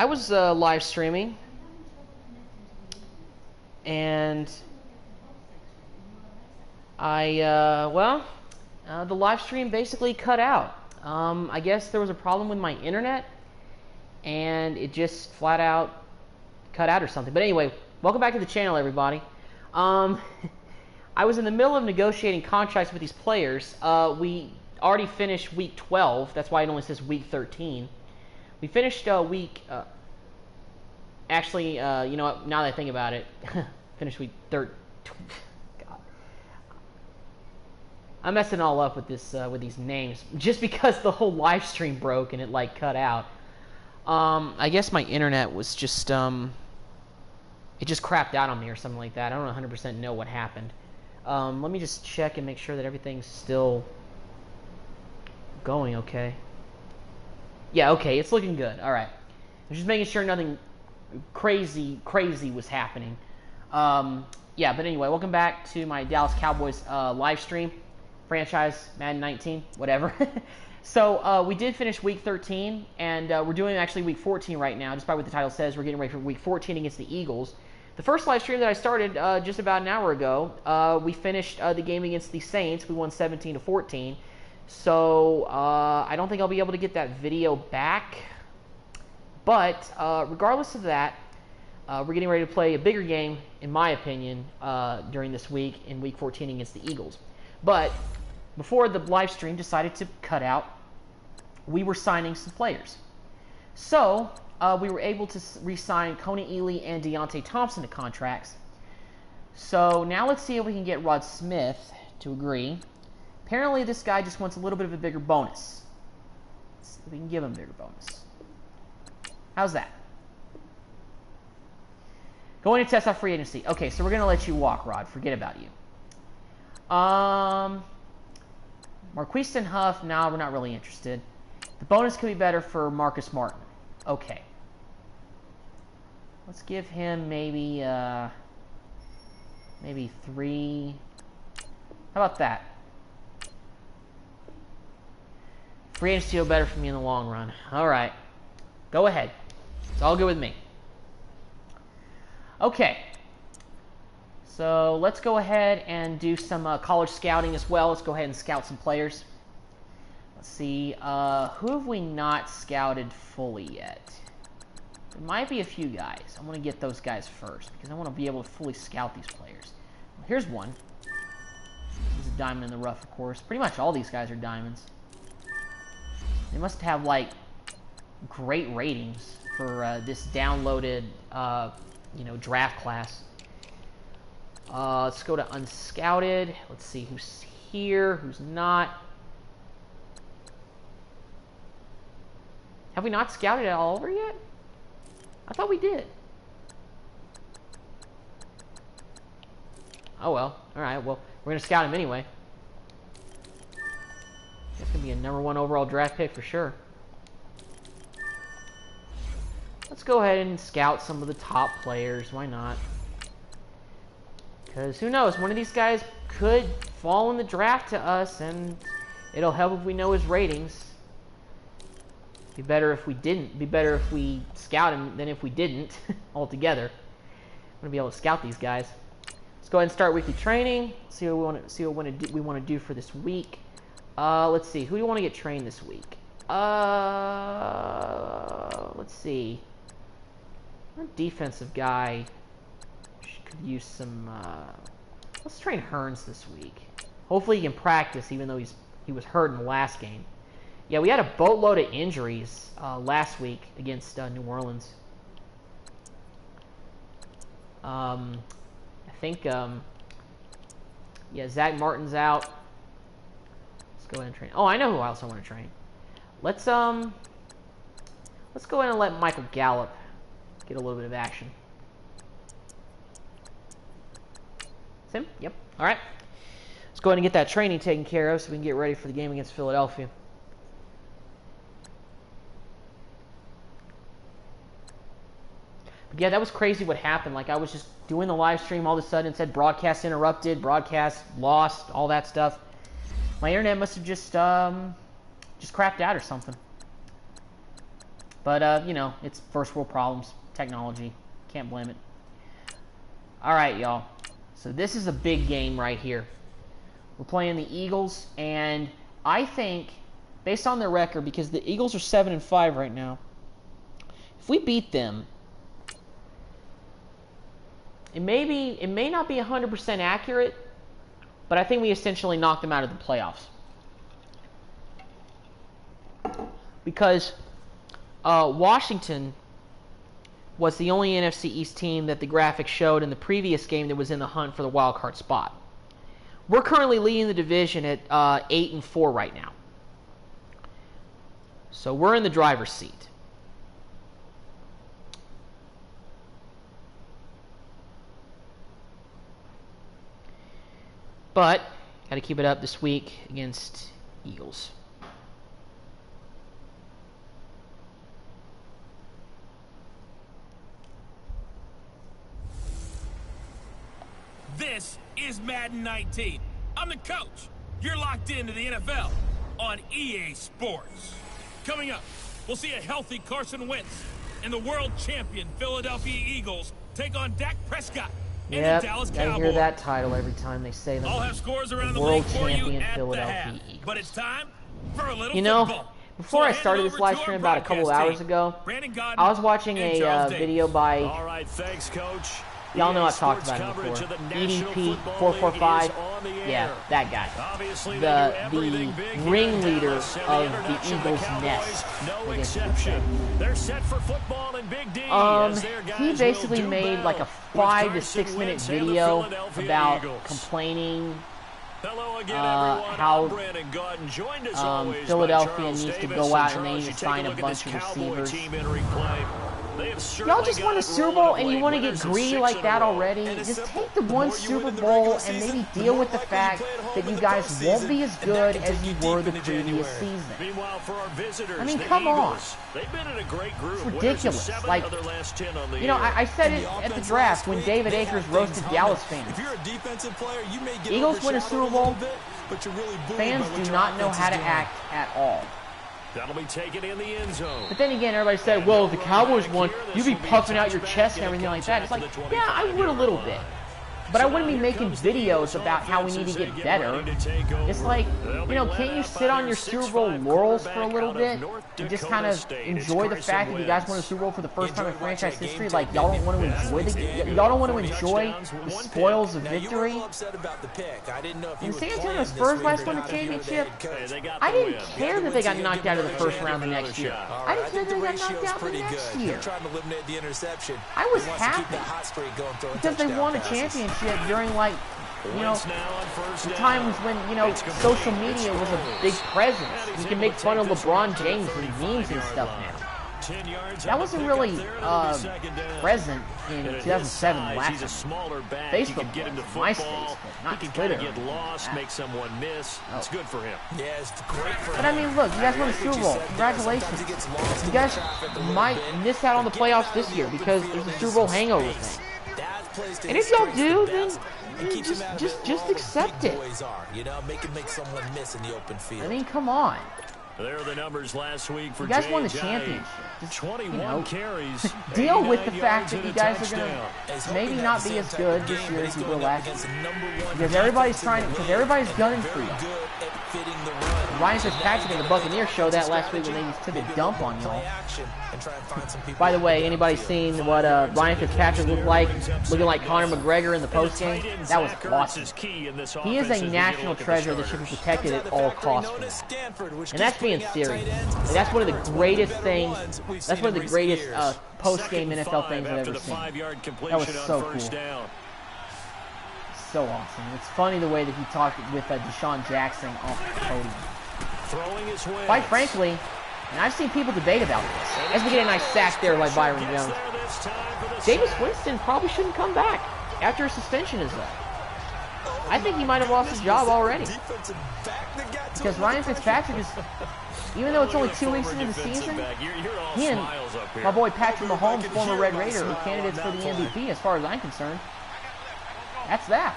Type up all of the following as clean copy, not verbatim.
I was live streaming, and the live stream basically cut out. I guess there was a problem with my internet, and it just flat out cut out or something. But anyway, welcome back to the channel, everybody. I was in the middle of negotiating contracts with these players. We already finished week 12. That's why it only says week 13. We finished week... Actually, you know what? Now that I think about it, finished week 13. God, I'm messing all up with this with these names just because the whole live stream broke and it like cut out. I guess my internet was just it just crapped out on me or something like that. I don't 100% know what happened. Let me just check and make sure that everything's still going okay. Yeah, okay, it's looking good. All right, I'm just making sure nothing crazy was happening. Yeah, but anyway, welcome back to my Dallas Cowboys live stream, franchise Madden 19, whatever. So we did finish week 13, and we're doing actually week 14 right now. Despite what the title says, we're getting ready for week 14 against the Eagles. The first live stream that I started just about an hour ago, we finished the game against the Saints. We won 17-14. So I don't think I'll be able to get that video back. But regardless of that, we're getting ready to play a bigger game, in my opinion, during this week in week 14 against the Eagles. But before the live stream decided to cut out, we were signing some players. So we were able to re-sign Coney Ely and Deontay Thompson to contracts. So now let's see if we can get Rod Smith to agree. Apparently this guy just wants a little bit of a bigger bonus. Let's see if we can give him a bigger bonus. How's that? Going to test out free agency. Okay, so we're going to let you walk, Rod. Forget about you. Marquise and Huff, no, we're not really interested. The bonus could be better for Marcus Martin. Okay. Let's give him maybe 3. How about that? Free agency will be better for me in the long run. All right. Go ahead. It's all good with me. Okay. So let's go ahead and do some college scouting as well. Let's go ahead and scout some players. Let's see. Who have we not scouted fully yet? There might be a few guys. I want to get those guys first because I want to be able to fully scout these players. Well, here's one. He's a diamond in the rough, of course. Pretty much all these guys are diamonds. They must have, like, great ratings for this downloaded, draft class. Let's go to unscouted. Let's see who's here, who's not. Have we not scouted it all over yet? I thought we did. Oh, well. All right, well, we're going to scout him anyway. That's going to be a #1 overall draft pick for sure. Let's go ahead and scout some of the top players. Why not? Because who knows? One of these guys could fall in the draft to us, and it'll help if we know his ratings. Be better if we didn't. Be better if we scout him than if we didn't altogether. I'm going to be able to scout these guys. Let's go ahead and start weekly training. See what we want to do for this week. Let's see. Who do you want to get trained this week? Let's see. Our defensive guy could use some. Let's train Hearns this week. Hopefully he can practice, even though he was hurt in the last game. Yeah, we had a boatload of injuries last week against New Orleans. I think Zach Martin's out. Let's go ahead and train. Oh, I know who else I want to train. Let's go ahead and let Michael Gallup get a little bit of action. It's him? Yep. All right. Let's go ahead and get that training taken care of so we can get ready for the game against Philadelphia. But yeah, that was crazy what happened. Like, I was just doing the live stream, all of a sudden it said broadcast interrupted, broadcast lost, all that stuff. My internet must have just crapped out or something. But, you know, it's first world problems. Technology. Can't blame it. All right, y'all. So this is a big game right here. We're playing the Eagles, and I think, based on their record, because the Eagles are 7-5 right now, if we beat them, it may not be 100% accurate, but I think we essentially knocked them out of the playoffs. Because Washington was the only NFC East team that the graphics showed in the previous game that was in the hunt for the wild card spot. We're currently leading the division at 8-4 right now. So we're in the driver's seat. But got to keep it up this week against Eagles. This is Madden 19. I'm the coach. You're locked into the NFL on EA Sports. Coming up, we'll see a healthy Carson Wentz and the world champion Philadelphia Eagles take on Dak Prescott and the Dallas Cowboys. I hear that title every time they say that. I'll have scores around the world league for you champion at Philadelphia the half. Eagles. But it's time for a little You know, football. before I started this live stream about a couple of hours ago, I was watching a video by, all right, thanks, Coach. Y'all know I've talked about him before, EDP 445, yeah, that guy, the ringleader of the Eagles' nest. No exception. They're set for football in Big D. He basically made like a 5 to 6 minute video about complaining how Philadelphia needs to go out and they need to sign a bunch of receivers. Y'all just won a Super Bowl and you want to get greedy like that already? Just take the one Super Bowl and maybe deal with the fact that you guys won't be as good as you were the previous season. I mean, come on. It's ridiculous. Like, you know, I said it at the draft when David Akers roasted Dallas fans. Eagles win a Super Bowl, fans do not know how to act at all. That'll be taken in the end zone. But then again, everybody said, well, if the Cowboys won, you'd be puffing out your chest and everything like that. It's like, yeah, I would a little bit. But I wouldn't be making videos about how we need to get better. It's like, you know, can't you sit on your Super Bowl laurels for a little bit and just kind of enjoy the fact that you guys won a Super Bowl for the first time in franchise history? Like, y'all don't want to enjoy the spoils of victory. When the San Antonio Spurs last won the championship, I didn't care that they got knocked out of the first round the next year. I didn't care that they got knocked out the next year. I was happy because they won a championship during, like, you know, the times when, you know, social media was a big presence. You can make fun of LeBron James and memes and stuff now. That wasn't really present in 2007 last time. Facebook was, MySpace, but not Twitter. Get lost, make someone miss. It's good for him. Yeah, it's great for him. But I mean, look, you guys won the Super Bowl. Congratulations. You guys might miss out on the playoffs this year because there's a Super Bowl hangover thing. And if y'all do, then just accept it. I mean, come on. There are the numbers last week for you guys won the championship. Just, 21 carries. Deal with the fact that you guys are going to maybe not be as good this year as you were last year. Because everybody's gunning for you. Ryan Fitzpatrick and the Buccaneers showed that last week when they just took a dump on y'all. By the way, anybody seen what Ryan Fitzpatrick looked like, looking like Conor McGregor in the postgame? That was awesome. He is a national treasure that should be protected at all costs. And that's being serious. And that's one of the greatest things. That's one of the greatest post-game NFL things I've ever seen. That was so cool. So awesome. It's funny the way that he talked with Deshaun Jackson off the podium. Quite frankly, and I've seen people debate about this, as we get a nice sack there by Byron Jones, Jameis Winston probably shouldn't come back after a suspension is up. I think he might have lost his job already. Because Ryan Fitzpatrick is, even though it's only 2 weeks into the season, he and my boy Patrick Mahomes, former Red Raider, are candidates for the MVP as far as I'm concerned. That's that.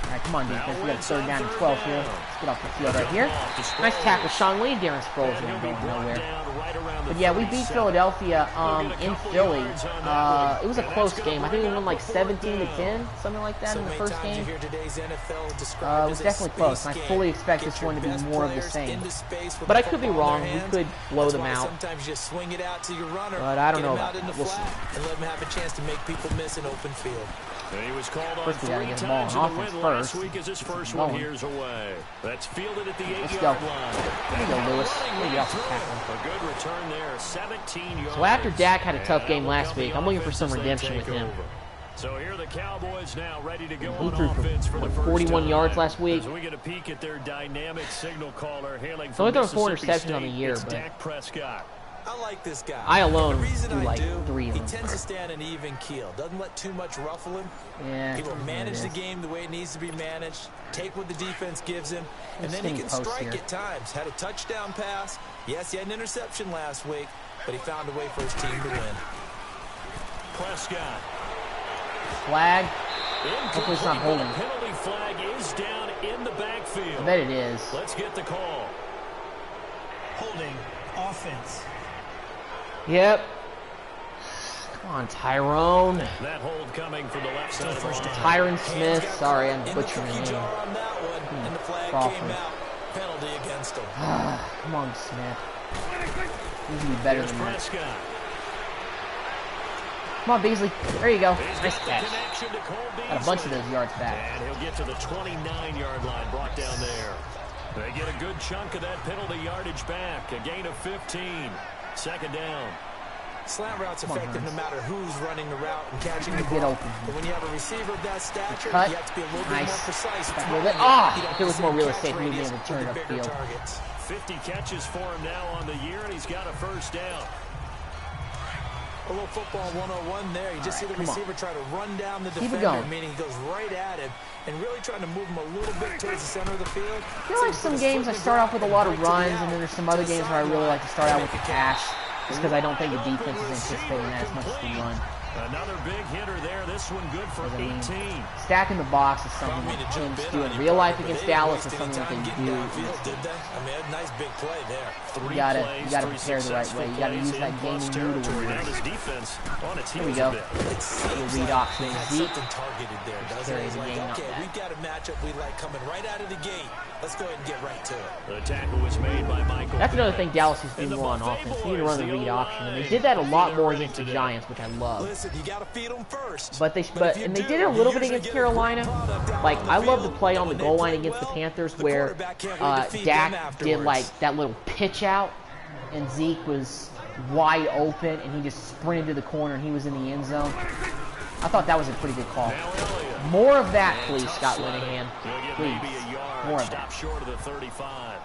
Alright, Come on, defense. We got a 3rd down and 12 here. Let's get off the field right here. Nice tackle, Sean Lee. Darren Sproles ain't going nowhere. But yeah, we beat Philadelphia in Philly. It was a close game. I think we won like 17-10, something like that in the first game. It was definitely close, and I fully expect this one to be more of the same. But I could be wrong. We could blow them out. But I don't know about that. We'll see. He was called on First, we gotta get the ball on offense first. Week as his first one here's away. That's fielded at the 8-yard line. There you go, Lewis. There you go. A good return there, 17 yards. So after Dak had a tough game last week, I'm looking for some redemption with him. So here the Cowboys now ready to go He on threw offense for the for first 41 time. yards last week. As we get a peek at their dynamic signal caller hailing So from only thrown 4 Mississippi interceptions on the State, year, it's but Dak Prescott. I like this guy. I alone the reason do I like do, 3 of he them. tends to stand an even keel. Doesn't let too much ruffle him. Yeah, He will manage the game the way it needs to be managed, take what the defense gives him, and then he can strike at times. Had a touchdown pass. Yes, he had an interception last week, but he found a way for his team to win. Prescott. Flag. Hopefully it's not holding. Penalty flag is down in the backfield. I bet it is. Let's get the call. Holding offense. Yep. Come on, Tyrone. That hold coming from the left side of the line. Tyron Smith. Sorry, I'm In the butchering cookie the name. jar on that one, and the flag Crawford. came out. Penalty against him. Come on, Smith. Needs to be better Here's than that. Prescott. Come on, Beasley. There you go. He's Nice got the catch. connection to Cole Got a bunch of Beasley. those yards back. And he'll get to the 29-yard line, brought down there. They get a good chunk of that penalty yardage back. A gain of 15. 2nd down. Slant route's effective no matter who's running the route and catching the Get ball. open. But when you have a receiver of that stature, Cut. you have to be a little bit Nice. more precise. Back a throwing little bit. it. Ah! You don't If it was see more real catch estate, we'd be radius able to turn it with the bigger upfield. targets. 50 catches for him now on the year, and he's got a 1st down. A little football 101 there. You just see the receiver try to run down the Keep it defender, going. meaning he goes right at him and really trying to move him a little bit towards the center of the field. I feel like some games I start off with a lot of runs, and then there's some other games where I really like to start out with the pass, just because I don't think the defense is anticipating that as much as the run. Another big hitter there. This one good for 18. Stacking the box is something that teams do in real life against Dallas, is something that they do. Did they? I mean, a nice big play there. You gotta prepare the right way. You gotta use that gaming noodle. Now his defense on its Here we heels go. a bit. Little read option. They had Zeke. something targeted there, doesn't carry it? It's the like, game, not okay, bad. we've got a matchup we like coming right out of the gate. Let's go ahead and get right to it. The tackle was made by Michael. That's another thing Dallas needs to do more on offense. They need to run the read option, and they did that a lot more against the Giants, which I love. Listen, you got to feed them first. But they they did it a little bit against Carolina. Like, I love the play on the goal line against the Panthers where Dak did like that little pitch out, and Zeke was wide open, and he just sprinted to the corner, and he was in the end zone. I thought that was a pretty good call. More of that, please, Scott Linehan. Please, more of that. Stop short of the 35.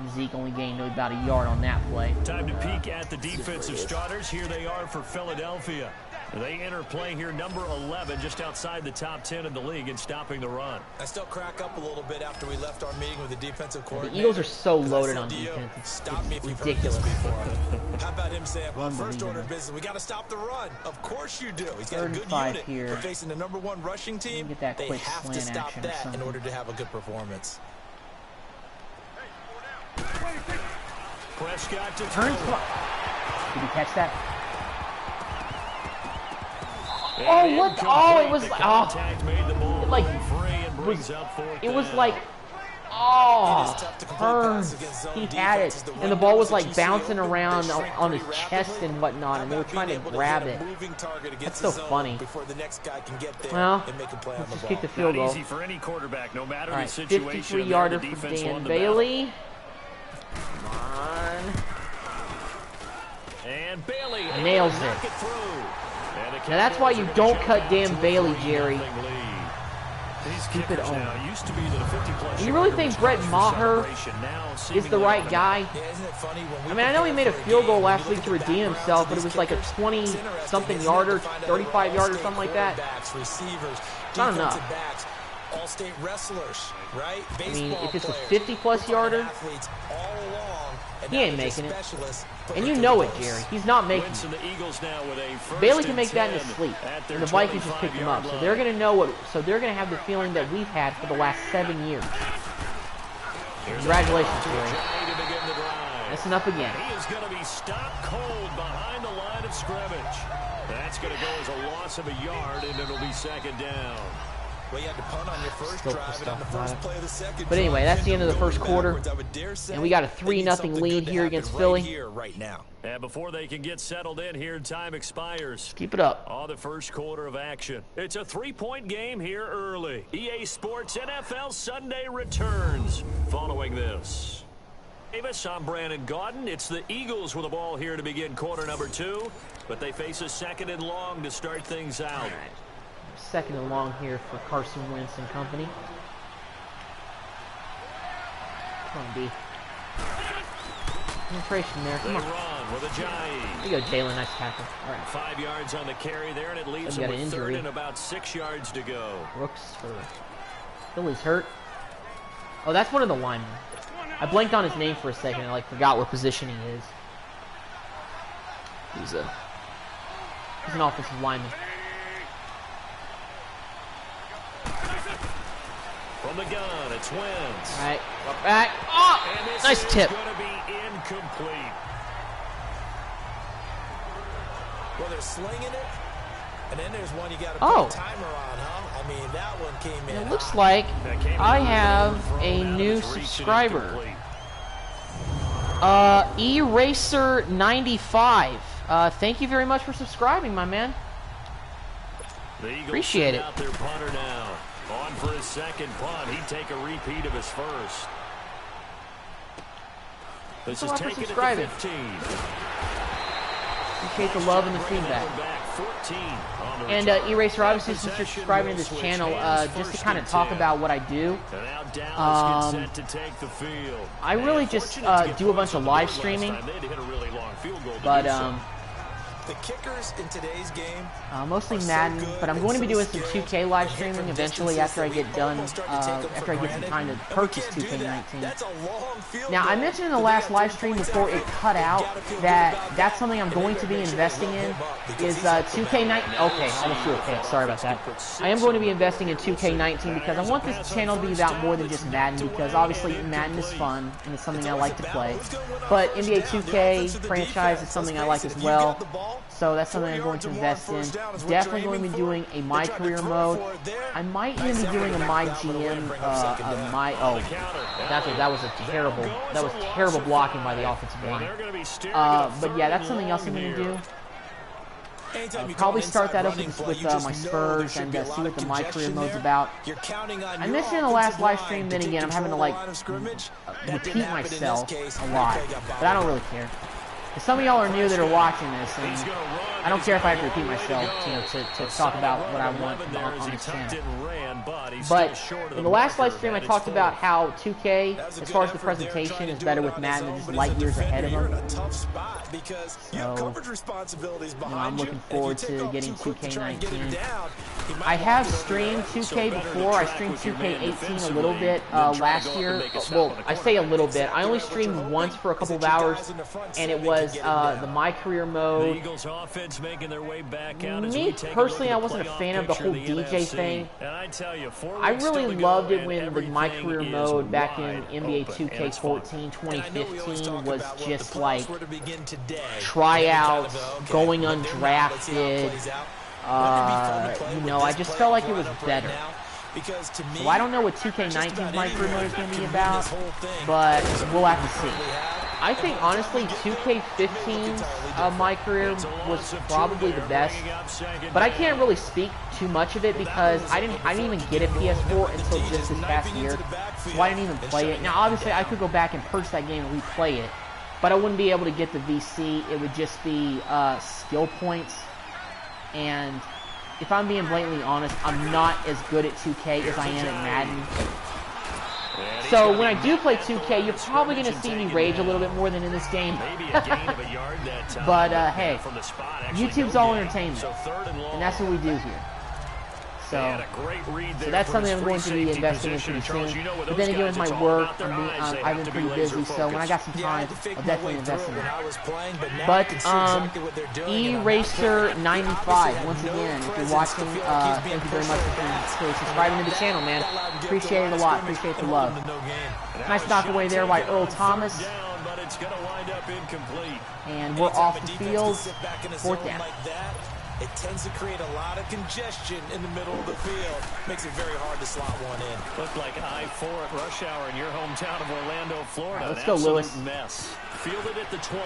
And Zeke only gained about a yard on that play. Time to peek at the defensive starters. Here they are for Philadelphia. They enter play here, number 11, just outside the top 10 in the league in stopping the run. I still crack up a little bit after we left our meeting with the defensive The coordinator. Eagles are so loaded on Dio, defense. It's stop me if you've heard ridiculous. this before. How about him saying, well, first Unbelievable. order of business, we got to stop the run. Of course you do. He's got a 3rd and good 5 unit. here. We're facing the #1 rushing team. Get that They quick have to slant stop action or that in something. order to have a good performance. Prescott to Turns. throw. Did he catch that? And Oh, what? Oh, it was incomplete. like, The contact made the ball like, free and brings up 4th It was down. like, It oh, is tough to complete turns. passes against zone He had defenses. it, The and the windows ball was that like you see bouncing open, around they shrink on pretty his chest rapidly. and whatnot, How and they were about trying to being able grab hit it. a moving target against That's so the zone funny. before the next guy can get there Well, and make a play on let's the just ball. kick the field Not goal. easy for any quarterback, no matter All the right, situation. 53-yarder The for defense Dan won the battle. Bailey. Come on. And Bailey Nails it. knock through. And the Now that's why you Cowboys are don't gonna cut jump Dan out to a Bailey, 3-0 Jerry. lead. These Keep it kickers on. now used to be the 50-plus You really yarder think was Brett cause for Maher celebration. Now is the seemingly right on guy? Yeah, isn't it funny when we I mean, I know he made a prepare for field goal game, last you week look to at the redeem backgrounds himself, of but it these was like a kickers. 20-something It's yarder, interesting to find out 35 yarder, all-state something like that. quarterbacks, receivers, Not enough. defensive backs, all-state wrestlers, right? I mean, Baseball if it's a players, 50-plus football yarder, athletes all along He ain't making it. And you know it, Jerry. He's not making it. Bailey can make that in his sleep. And the Vikings just picked him up. So they're going to know what. So they're going to have the feeling that we've had for the last 7 years. Congratulations, Jerry. Messing up again. He is going to be stopped cold behind the line of scrimmage. That's going to go as a loss of a yard, and it'll be second down. Well, you had to punt on your first drive and on the first play of the second. But anyway, that's the end of the first quarter. And we got a 3-0 lead here against Philly. Right now. And before they can get settled in here, time expires. Keep it up. On the first quarter of action. It's a 3-point game here early. EA Sports NFL Sunday returns following this. Davis, I'm Brandon Gaudin. It's the Eagles with the ball here to begin quarter number 2. But they face a second and long to start things out. All right. Second and long here for Carson Wentz and company. Come on, B. Penetration there. Come on. Run with a giant. There you go, Jalen. Nice tackle. All right. 5 yards on the carry there, and it leaves him with third and about 6 yards to go. Brooks for Philly's hurt. Oh, that's one of the linemen. I blanked on his name for a second and forgot what position he is. He's an offensive lineman. From the gun, it's Wentz. All right, back. Oh, nice tip. Going to be incomplete. Well, they're slinging it, and then there's one you got to put a timer on, huh? I mean, that one came in. It looks like I have a new subscriber. Eraser95. Thank you very much for subscribing, my man. Appreciate it. Out their punter now. On for his second punt. He'd take a repeat of his first. This is taken at the 15. Appreciate the love and the feedback. And Eraser, obviously, since you're subscribing to this channel, just to kind of talk about what I do. I really just do a bunch of live streaming. But the kickers in today's game, mostly Madden, but I'm going to be doing some 2K live streaming eventually after I get done, after I get some time to purchase 2K19. Now, I mentioned in the last live stream before it cut out that that's something I'm going to be investing in is 2K19. Okay, I almost threw a pick. Sorry about that. I am going to be investing in 2K19 because I want this channel to be about more than just Madden, because obviously Madden is fun and it's something I like to play. But NBA 2K franchise is something I like as well. So that's something I'm going to invest in. Definitely going to be doing a My Career mode. I might even be doing a My GM, that was terrible blocking by the offensive line. But yeah, that's something else I'm going to do. Probably start that up with my Spurs and see what the My Career mode's about. I mentioned in the last live stream, then again, I'm having to repeat myself a lot, but I don't really care. Some of y'all are new that are watching this, and I don't care if I have to repeat myself, to talk about what I want on this channel. But in the last live stream, I talked about how 2K, as far as the presentation, is better with Madden and just light years ahead of them. So, I'm looking forward to getting 2K19. I have streamed 2K before. I streamed 2K18 a little bit last year. Well, I say a little bit. I only streamed once for a couple of hours, and it was the My Career mode. Me personally, I wasn't a fan of the whole DJ thing. I really loved it when the My Career mode back in NBA 2K14 2015 was just like tryouts, going undrafted. I just felt like it was better. So I don't know what 2K19's My Career mode is going to be about, but we'll have to see. I think, honestly, 2K15's My Career was probably the best, but I can't really speak too much of it because I didn't even get a PS4 until just this past year, so I didn't even play it. Now, obviously, I could go back and purchase that game and replay it, but I wouldn't be able to get the VC. It would just be skill points, and if I'm being blatantly honest, I'm not as good at 2K as I am at Madden. So when I do play 2K, you're probably going to see me rage a little bit more than in this game. But hey, YouTube's all entertainment, and that's what we do here. So that's something I'm going to be investing in pretty soon. But then again, with my work, I've been pretty busy, so when I got some time, I'll definitely invest in it. But Eraser95, once again, if you're watching, thank you very much for subscribing to the channel, man. Appreciate it a lot. Appreciate the love. Nice knock away there by Earl Thomas. And we're off the field. Fourth down. It tends to create a lot of congestion in the middle of the field. Makes it very hard to slot one in. Looked like I-4 at rush hour in your hometown of Orlando, Florida. Right, let's go, Lewis. Mess. Fielded at the 20.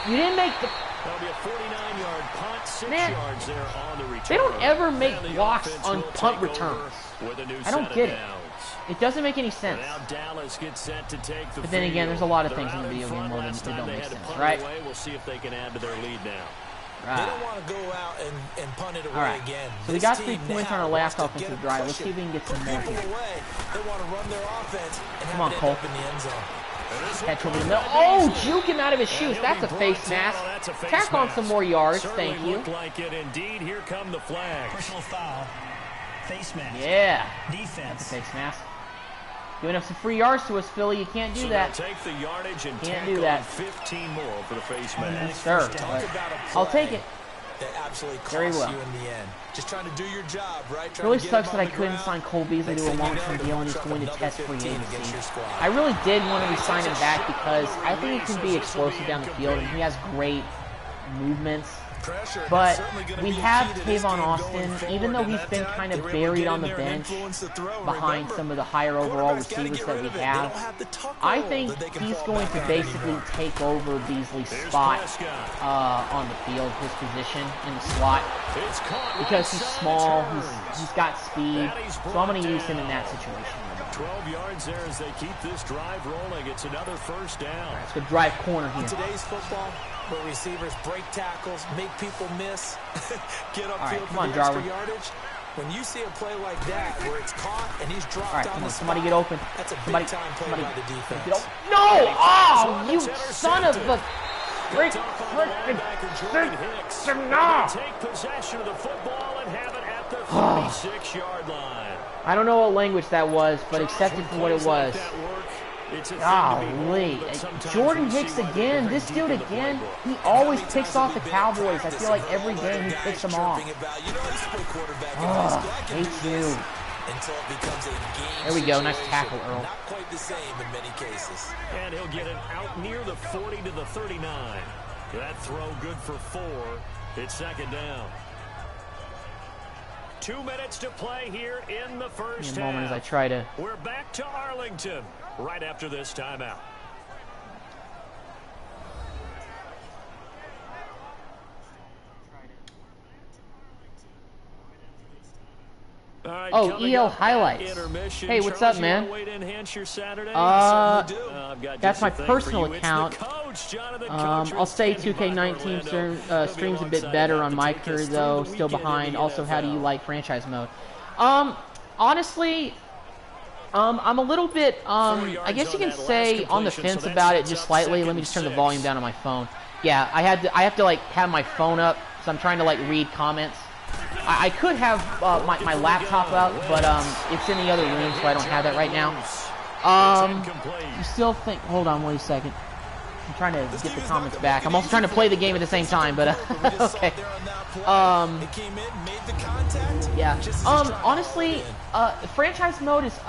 You didn't make the... That'll be a 49-yard punt, 6 Man, yards there on the return. they don't ever make blocks on punt returns. I don't get it. It doesn't make any sense. But then again, there's a lot of things in the video game mode that don't make sense, right? We'll see if they can add to their lead now. Right. They don't want to go out and punt it away again. So we got 3 points on our last offensive drive. Let's see if we can get some more here. They want to run their offense and come on, Cole. In the end zone. Catch over the middle. Oh, juke him out of his shoes. That's a face mask. Tack on some more yards. Thank you. Like it indeed. Here come the flags. Personal foul. Face mask. Yeah. Defense. That's a face mask. Giving up some free yards to us, Philly. You can't do that. Take the yardage and can't do that. 15 more for the face mask. Sure. I'll take it. That absolutely costs Very well. you in the end. Just trying to do your job, right? It really sucks that I couldn't sign Cole Beasley to a long-term deal and he's going to test free agency. I really did want to re-sign him back because I think he can be explosive down the field and he has great movements. But we have Tavon Austin, even though he's been kind of buried on the bench behind some of the higher overall receivers that we have. I think he's going to basically take over Beasley's spot on the field, his position in the slot, because he's small, he's got speed, so I'm going to use him in that situation. 12 yards there as they keep this drive rolling. It's another first down. Let's go drive corner here. In today's football, where receivers break tackles, make people miss, get upfield for the extra yardage. When you see a play like that, where it's caught and he's dropped on the spot, somebody get open. That's a big time play by the defense. No! Oh, you son of a... Take possession of the football and have it at the 36-yard line. I don't know what language that was, but accept it for what it was. Golly. Jordan Hicks again. This dude again. He always picks off the Cowboys. I feel like every game he picks them off. Hate you. There we go. Nice tackle, Earl. Not quite the same in many cases. And he'll get it out near the 40 to the 39. That throw good for 4. It's second down. 2 minutes to play here in the first half. Moment as I try to... We're back to Arlington right after this timeout. Right, oh, EL highlights. Hey, what's up, man? That's my personal account. I'll say 2K19 streams a bit better on my career, though. Still behind. Also, how do you like franchise mode? Honestly, I'm a little bit, I guess you can say on the fence about it just slightly. Let me just turn the volume down on my phone. Yeah, I have to like have my phone up, so I'm trying to like read comments. I could have my laptop up, but it's in the other room, so I don't have that right now. You still think... Hold on, wait a second. I'm trying to get the comments back. I'm also trying to play the game at the same time, but okay. Yeah. Honestly, franchise mode is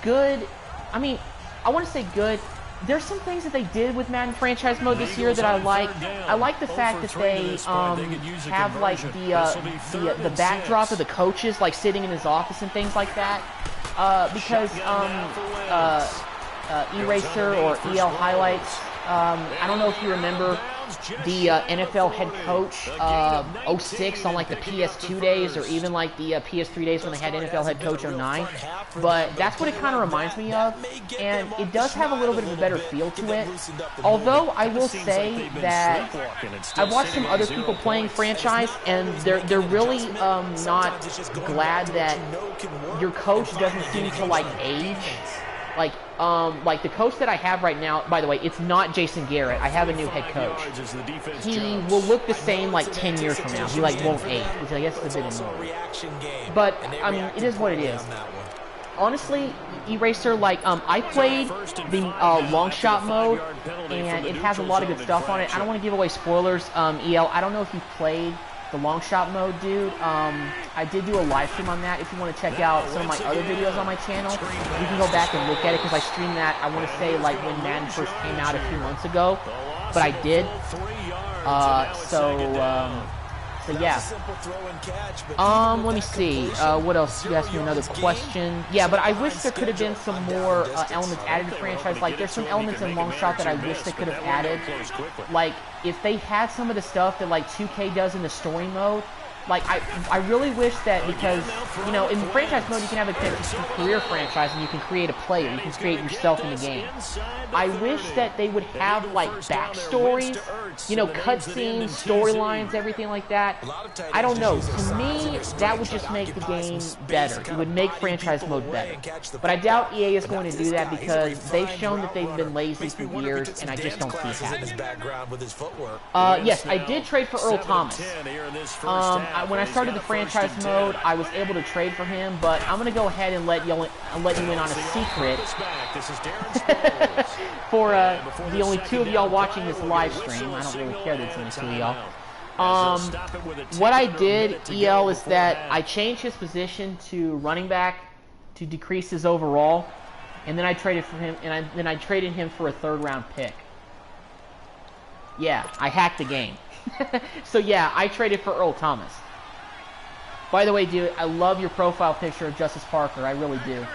good. I mean, I want to say good. There's some things that they did with Madden franchise mode this year that I like. I like the fact that they have like the backdrop of the coaches like sitting in his office and things like that. Because Eraser or EL highlights. I don't know if you remember the NFL head coach 06 on like the PS2 days, or even like the PS3 days when they had NFL head coach 09. But that's what it kind of reminds me of, and it does have a little bit of a better feel to it. Although I will say that I've watched some other people playing franchise, and they're really not glad that your coach doesn't seem to like age. Like like the coach that I have right now, by the way, it's not Jason Garrett. I have a new head coach. He will look the same like 10 years from now. He like won't age, which I guess is a bit annoying. But I mean, it is what it is. Honestly, Eraser, like I played the long shot mode, and it has a lot of good stuff on it. I don't want to give away spoilers. EL, I don't know if you played the long shot mode, dude. I did do a live stream on that. If you want to check out some of my other videos on my channel, you can go back and look at it, because I streamed that, I want to say, like when Madden first came out a few months ago. But I did. So yeah. Let me see. What else? You asked me another question. Yeah, but I wish there could have been some more elements added to the franchise. Like, there's some elements in Long Shot that I wish they could have added. Like, if they had some of the stuff that, like, 2K does in the story mode, like, I really wish that, because, you know, in franchise mode, you can have a career franchise, and you can create a player. You can create yourself in the game. I wish that they would have, like, backstories, you know, cutscenes, storylines, everything like that. I don't know. To me, that would just make the game better. It would make franchise mode better. But I doubt EA is going to do that, because they've shown that they've been lazy for years, and I just don't see it happening. Yes, I did trade for Earl Thomas. When I started the franchise mode, I was able to trade for him, but I'm going to go ahead and let you in on a secret for the only two of y'all watching this live stream. I don't really care that it's only two of y'all. What I did, EL, is that I changed his position to running back to decrease his overall, and then I traded for him, and then I traded him for a third-round pick. Yeah, I hacked the game. So yeah, I traded for Earl Thomas. By the way, dude, I love your profile picture of Justice Parker. I really do.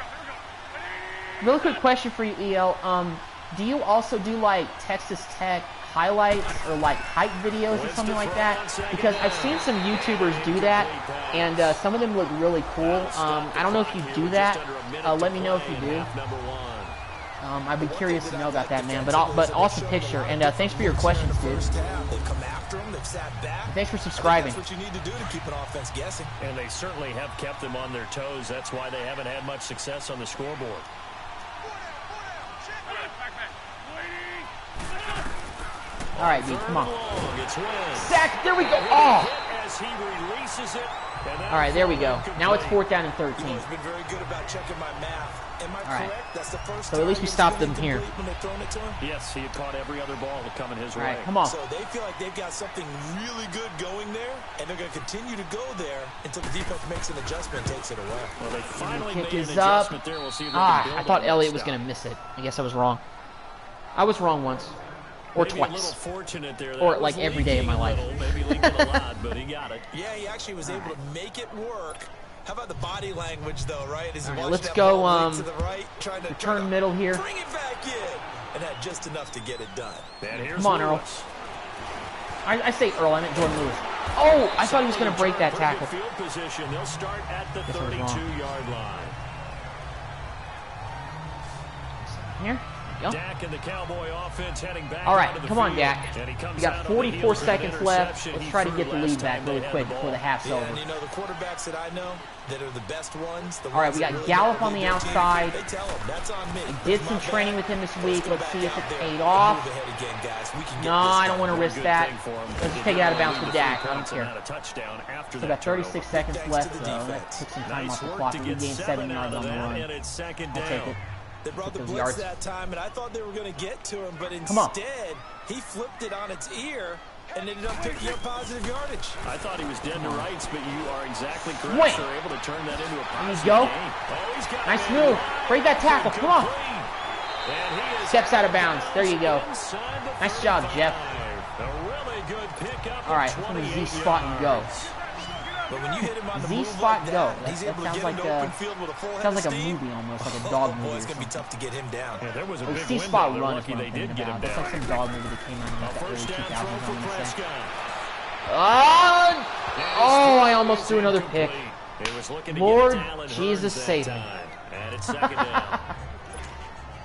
Really quick question for you, EL. Do you also do, like, Texas Tech highlights or, like, hype videos or something like that? Because I've seen some YouTubers do that, and some of them look really cool. I don't know if you do that. Let me know if you do. I'd be curious to know about that, man. But awesome picture, and thanks for your questions, dude. Thanks for subscribing. That's what you need to do to keep an offense guessing. And they certainly have kept them on their toes. That's why they haven't had much success on the scoreboard. All right, dude, come on. Sack, there we go. Oh. All right, there we go. Now it's 4th down and 13. He's been very good about checking my math. Am I correct? That's the first so at least we stopped them here. Yes, he had caught every other ball coming his way. All right, come on. So they feel like they've got something really good going there, and they're going to continue to go there until the defense makes an adjustment and takes it away. Well, they finally kick made is an up. adjustment there. We'll see if they can build I thought on Elliott this was going to stuff. miss it. I guess I was wrong. I was wrong once. Or Maybe twice. A little fortunate there. Or like every day of my life. Maybe leaking a lot, but he got it. Yeah, he actually was able to make it work. How about the body language, though, right? As right, let's go to the right, trying to turn middle here. Bring it back in. And had just enough to get it done. Come on, Earl. I say Earl, I meant Jordan Lewis. Oh, I thought he was going to break that tackle. Field position. They'll start at the 32-yard line. Here. Go. Dak and the Cowboy offense heading back. All right, come on, Dak. We got 44 seconds left. Let's try to get the lead back really quick before the half's over. And you know, the quarterbacks that I know that are the best ones. All right, we got Gallup on the outside. They tell them, that's on me. I did some training with him this week. Let's see if it paid off. No, I don't want to risk that. Let's just take it out of bounds with Dak. I don't care. So we got 36 seconds left, so that took some time off the clock. We gained 7 yards on the run. I'll take it. They brought the blitz that time, and I thought they were going to get to him, but instead, he flipped it on its ear and ended up picking up positive yardage. I thought he was dead to rights, but you are exactly correct. They're able to turn that into a positive go. game. Oh, nice move. Break that tackle. Come on. Steps out of bounds. There you go. Nice job, Jeff. All right, I'm going to Z-spot and go. But when you hit him on the Z-spot move like go. That sounds like a movie almost, like a dog movie. It's going to be tough to get him down. Yeah, there was a big Z-spot window. run is what I'm thinking about. That's like some dog movie that came out in like the early 2000s, I'm going to say. Oh, I almost threw another pick. Lord Jesus save me. And it's second down.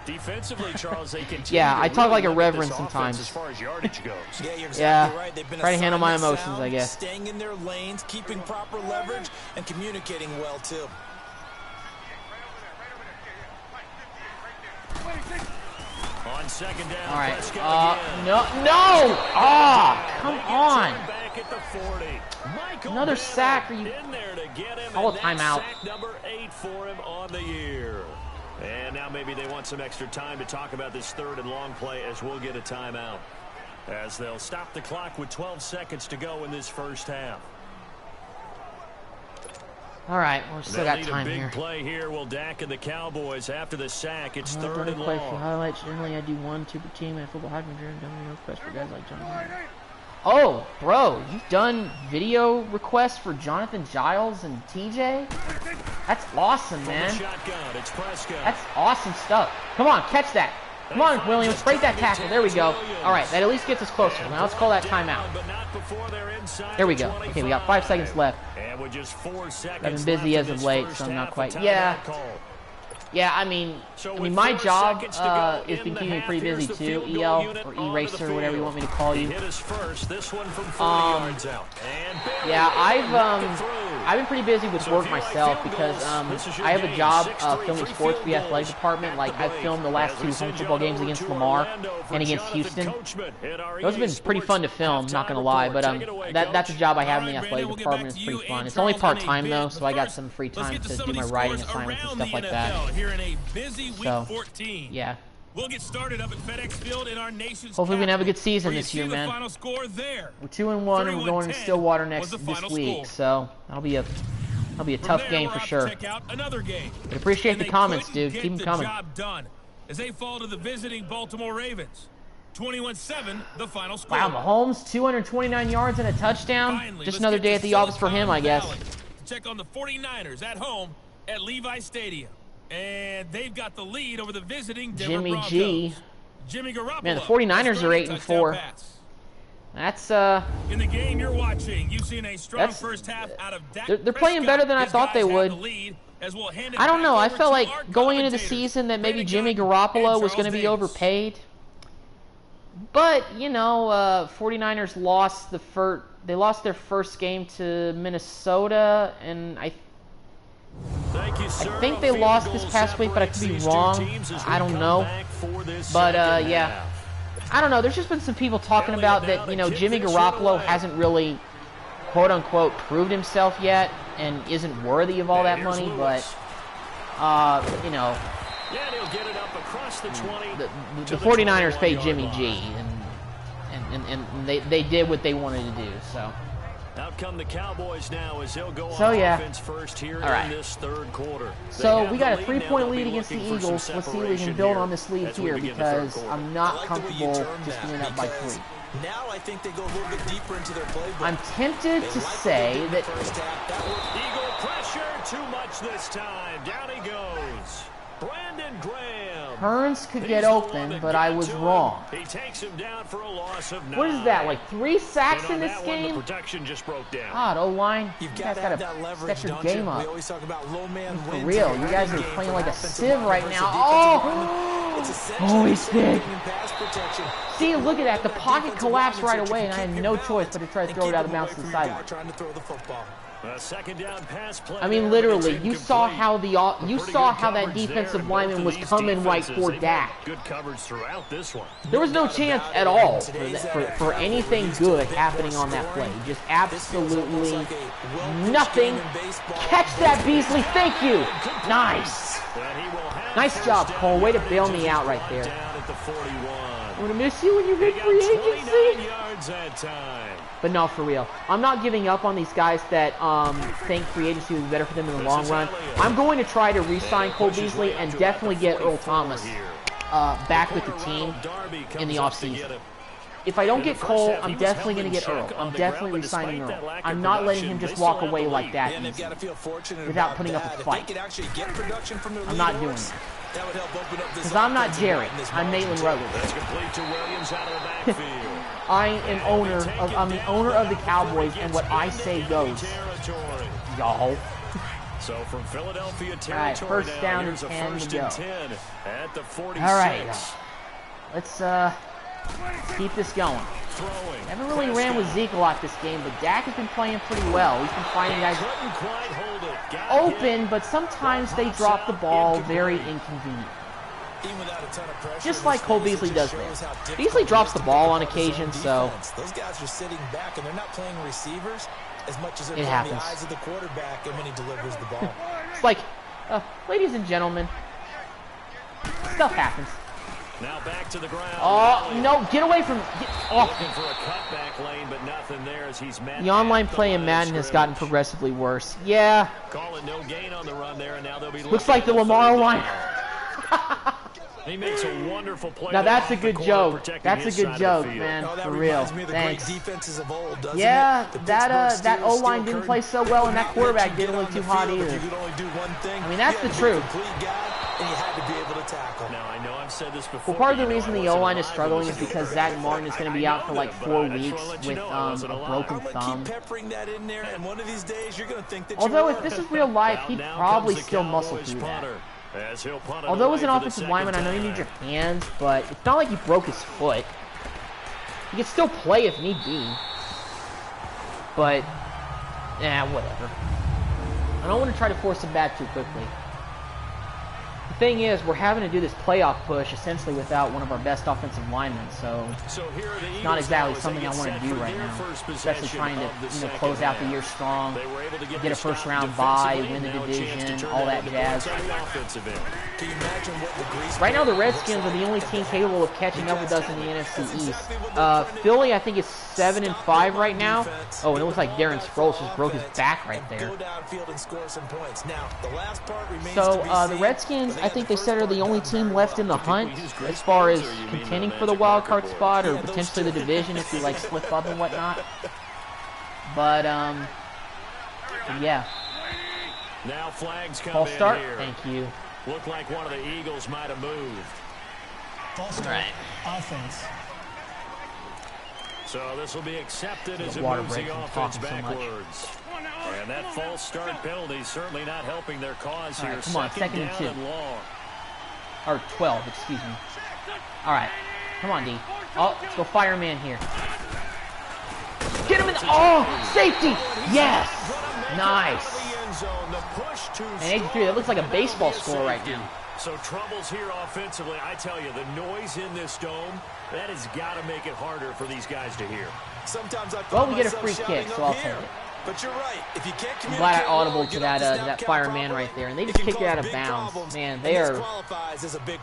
Defensively, Charles, they continue. Yeah, I talk like a reverend sometimes. As far as yardage goes. Yeah, you're exactly right. They've been try to handle my emotions, I guess. Staying in their lanes, keeping proper leverage, and communicating well too. On second down, All right. Prescott again. No. Ah, come on. Back at the 40. Michael Another Bennett sack. Are you? in there to get him, Call a and that's timeout. sack number 8 for him on the year. And now maybe they want some extra time to talk about this third and long play as we'll get a timeout. As they'll stop the clock with 12 seconds to go in this first half. All right, we've still got time a big here. Play here will Dak and the Cowboys after the sack. It's third During and play for long. highlights, generally I do 1-2 per team and football hyphen driven. Done video requests for guys like Jonathan. Oh, bro, you've done video requests for Jonathan Giles and TJ? That's awesome, man. Shotgun, it's Prescott. That's awesome stuff. Come on, catch that. Come on, Williams, break that tackle. There we go. All right, that at least gets us closer. Now let's call that timeout. There we go. Okay, we got 5 seconds left. And with just 4 seconds I've been busy as of late, so I'm not quite. Yeah, I mean, my job has been keeping me pretty busy too. EL or E-Racer, whatever you want me to call you. Yeah, I've been pretty busy with work myself because I have a job filming sports for the athletic department. Like I've filmed the last 2 home football games against Lamar and against Houston. Those have been pretty fun to film, not gonna lie. But that's a job I have in the athletic department. It's pretty fun. It's only part time though, so I got some free time to do my writing assignments and stuff like that. Here in a busy week 14. Yeah. We'll get started up at FedEx Field in our nation's Hopefully we can have a good capital, season where you this year, see the man. final score there. We're 2-1 and we're going to Stillwater this week, so that'll be a tough game for sure. Check out another game. But appreciate the comments, dude. Keep Keep them coming. Job done as they fall to the visiting Baltimore Ravens. 21-7, the final score. Wow, Mahomes, 229 yards and a touchdown. Finally, Just let's another get day to at the office for him, I guess. Valley to check on the 49ers at home at Levi Stadium. And they've got the lead over the visiting Denver Jimmy Broncos. G. Jimmy Garoppolo. Man, the 49ers are 8-4. That's in the game you're watching, you've seen a strong first half out of Dak. They're playing better than I thought they would. I don't know. I felt like going into the season that maybe Jimmy Garoppolo was going to be overpaid. But, you know, 49ers lost their first game to Minnesota, and I think they lost this past week, but I could be wrong. I don't know. But, yeah. I don't know. There's just been some people talking about that, you know, Jimmy Garoppolo hasn't really, quote-unquote, proved himself yet and isn't worthy of all that money, but, you know, the 49ers paid Jimmy G, and they did what they wanted to do, so. Out come the Cowboys now as they'll go on offense first here in this third quarter. So we got a 3-point lead against the Eagles. Let's see if we can build on this lead here because I'm not comfortable just being up by 3. Now I think they go a little bit deeper into their playbook. I'm tempted to say that Eagle pressure too much this time. Down he goes. Brandon Graham. Hearns could get open, but I was wrong. He takes him down for a loss of 9. What is that, like 3 sacks in this game? The protection just broke down. God, O-line, You've you got guys to got have to that leverage, step your don't game you? up. We always talk about low man For wins. real, you guys are playing like a sieve right now. Oh, he's big. See, look at that. The pocket collapsed right away, and I had no choice but to try to throw it out of bounds to the sideline. Trying to throw the football. A second down pass play. I mean, literally, you saw how that defensive lineman was coming right for Dak. Good coverage throughout this one. There was no chance at all for anything good happening on that play. Just absolutely nothing. Catch that, Beasley. Thank you. Nice. Nice job, Cole. Way to bail me out right there. I'm going to miss you when you hit free agency. But no, for real. I'm not giving up on these guys that think free agency will be better for them in the long run. I'm going to try to re-sign Cole Beasley and definitely get Earl Thomas back with the team in the offseason. If I don't get Cole, I'm definitely going to get Earl. I'm definitely re-signing Earl. I'm not letting him just walk away like that easy, without putting up a fight. I'm not doing it. Because I'm not Jerry. I'm Maitland Rutledge. I'm the owner of the Cowboys, and what I say goes. Y'all. So from Philadelphia territory, all right, first down and 10 to go. At the 46. All right, let's keep this going. Never really ran with Zeke a lot this game, but Dak has been playing pretty well. He's been finding guys open, but sometimes they drop the ball very inconvenient. Even without a ton of pressure, Just like Cole Beasley does there. Beasley drops the ball on occasion, so those guys are sitting back and they're not playing receivers as much as they're it playing happens. the eyes of the quarterback and when he delivers the ball. It's like, ladies and gentlemen, stuff happens. Now back to the ground. Oh, no, get away from... Looking for a cutback lane, but nothing there as he's met. The online play in Madden has gotten progressively worse. Yeah. Calling no gain on the run there, and now they'll be looks like the Lamar line. He makes a wonderful play. Now that's a good joke. That's a good joke, man. For real. Thanks. Yeah, that O-line didn't play so well, and that quarterback didn't look too hot either. I mean, that's the truth. Now, I know I've said this before. Well, part of the reason the O-line is struggling is because Zach Martin is going to be out for like 4 weeks with a broken thumb. Although if this is real life, he'd probably still muscle through that. Although as an offensive lineman, I know you need your hands, but it's not like he broke his foot. He can still play if need be. But, whatever. I don't want to try to force him back too quickly. The thing is, we're having to do this playoff push essentially without one of our best offensive linemen, so it's not exactly something I want to do right now, especially trying to close out the year strong, get a first-round bye, win the division, all that jazz. Right now, the Redskins are the only team capable of catching up with us in the NFC East. Philly, I think, is 7-5 right now. Oh, and it looks like Darren Sproles just broke his back right there. So, the Redskins, I think they said, are the only team left in the hunt as far as contending for the wild card spot or potentially the division if we like slip up and whatnot. But yeah. Now flags come False start. in here. Thank you. Looked like one of the Eagles might have moved. False start. Offense. So this will be accepted as it Water moves break the from offense talking so much. backwards. And that false start penalty certainly not helping their cause All here. right, come on, second and 2. Long. Or 12, excuse me. All right, come on, D. Oh, let's go fireman here. Get him in the... Oh, safety! Yes! Nice. And 83, that looks like a baseball score right now. So troubles here offensively. I tell you, the noise in this dome, that has got to make it harder for these guys to hear. Sometimes I Well, we get a free kick, so I'll take it. But you're right. If you can't I'm glad I audibled to that fireman right there, and they just kicked it out of bounds. Man, they are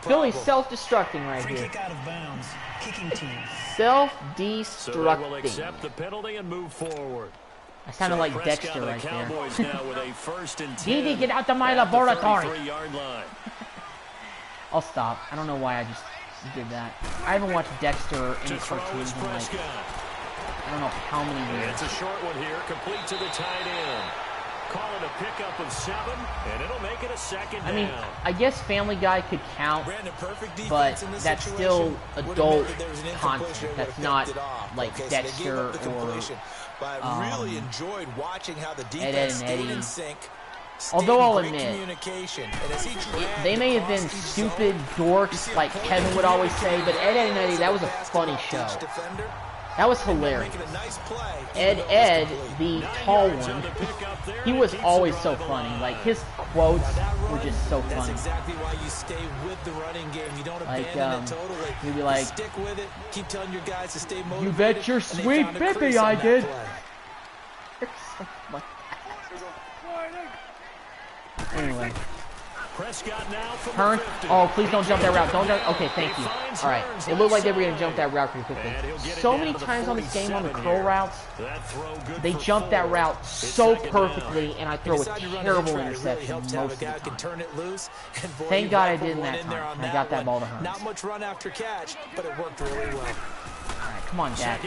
Philly's self-destructing right Free here. kick out of bounds. Kicking team. So they will Self-destructing. accept the penalty and move forward. I sounded like Prescott Dexter of the right Cowboys there. now with a 1st and 10. Didi, get out of my at the laboratory. 33-yard line. I'll stop. I don't know why I just did that. I haven't watched Dexter or any To throw cartoons is in like, Prescott. I don't know how many years. It's a short one here, complete to the tight end. Call it a pickup of 7, and it'll make it a second down. I mean, I guess Family Guy could count, but that's still adult content. That's not like Dexter or Ed and Eddie. Although I'll admit, they may have been stupid dorks like Kevin would always say, but Ed and Eddie, that was a funny show. That was hilarious. Ed, the tall one, he was always so funny. Like, his quotes were just so funny. Like, he'd be like, "You bet your sweet Bippy I did." Anyway. Turn. Oh, please don't jump that route. Don't jump. Okay, thank you. All right. It looked like they were going to jump that route pretty quickly. So many times on this game on the curl routes, they jump that route so perfectly, and I throw a terrible interception most of the time. Thank God I did in that time. And I got that ball to Hearns. Not much run after catch, but it worked really well. All right, come on, Dad.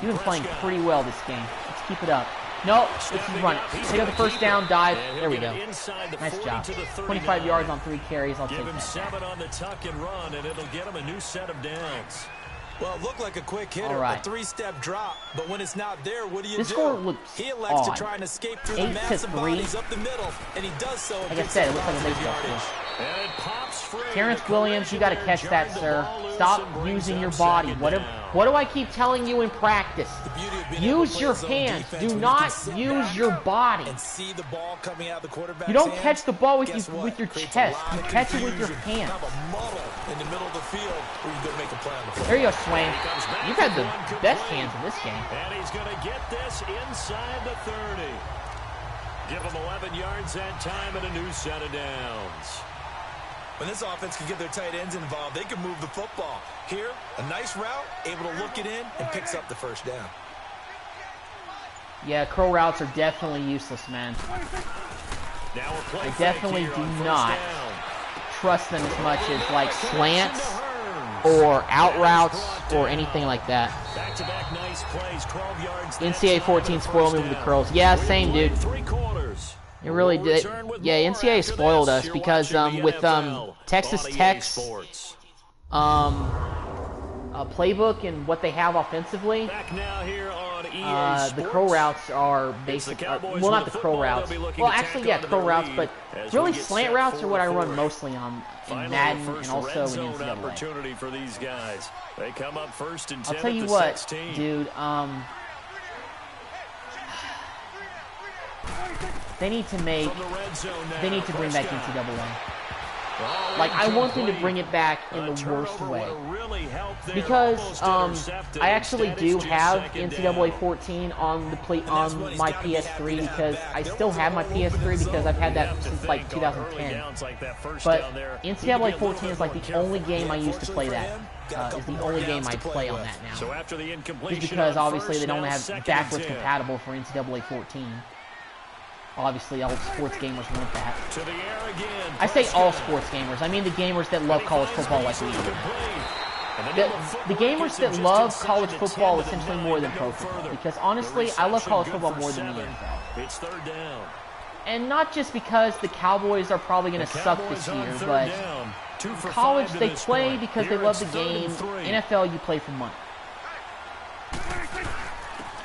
You've been playing pretty well this game. Let's keep it up. No, let's just run it. Take out the first down, dive. There we go. Nice job. 25 yards on 3 carries. I'll take that. 7 on the tuck and run, and it'll get him a new set of downs. Well, it looked like a quick hitter, a 3-step drop, but when it's not there, what do you do? This score looks He elects odd. to try and escape through the massive bodies up the middle, and he does so. Like I said, it looks like a baseball score. And it pops free. Terrence Williams, you got to catch that, sir. Stop using your body. What do I keep telling you in practice? Use your hands. Do not use your body. You don't catch the ball with your chest. You catch it with your hands. There you go, Swain. You've had the best hands in this game. And he's going to get this inside the 30. Give him 11 yards that time and a new set of downs. When this offense can get their tight ends involved, they can move the football. Here, a nice route, able to look it in, and picks up the first down. Yeah, curl routes are definitely useless, man. Now I definitely do not trust them as much as, like, slants or out routes or anything like that. Back-to-back nice plays, 12 yards. NCAA 14 spoiled me with the curls. Yeah, same, dude. It really did. Yeah, NCAA spoiled us because with Texas Tech's playbook and what they have offensively, the curl routes are basic. Well, not the curl routes. Well, actually, yeah, curl routes, but really slant routes are what I run mostly on in Madden and also in NCAA. For these guys. They come up first and 10. I'll tell you what, dude. They need to bring back NCAA. Like, I want them to bring it back in the worst way. Because I actually do have NCAA 14 on my PS3 because I still have my PS3 because I've had that since like 2010. But NCAA 14 is like the only game I used to play that. Is the only game I play on that now. Just because obviously they don't have backwards compatible for NCAA 14. Obviously, all sports gamers want that. I say all sports gamers. I mean the gamers that love college football like we do. The gamers that love college football essentially more than pro football. Because honestly, I love college football more than the NFL. It's third down. And not just because the Cowboys are probably going to suck this year, but college they play because they love the game. NFL, you play for money.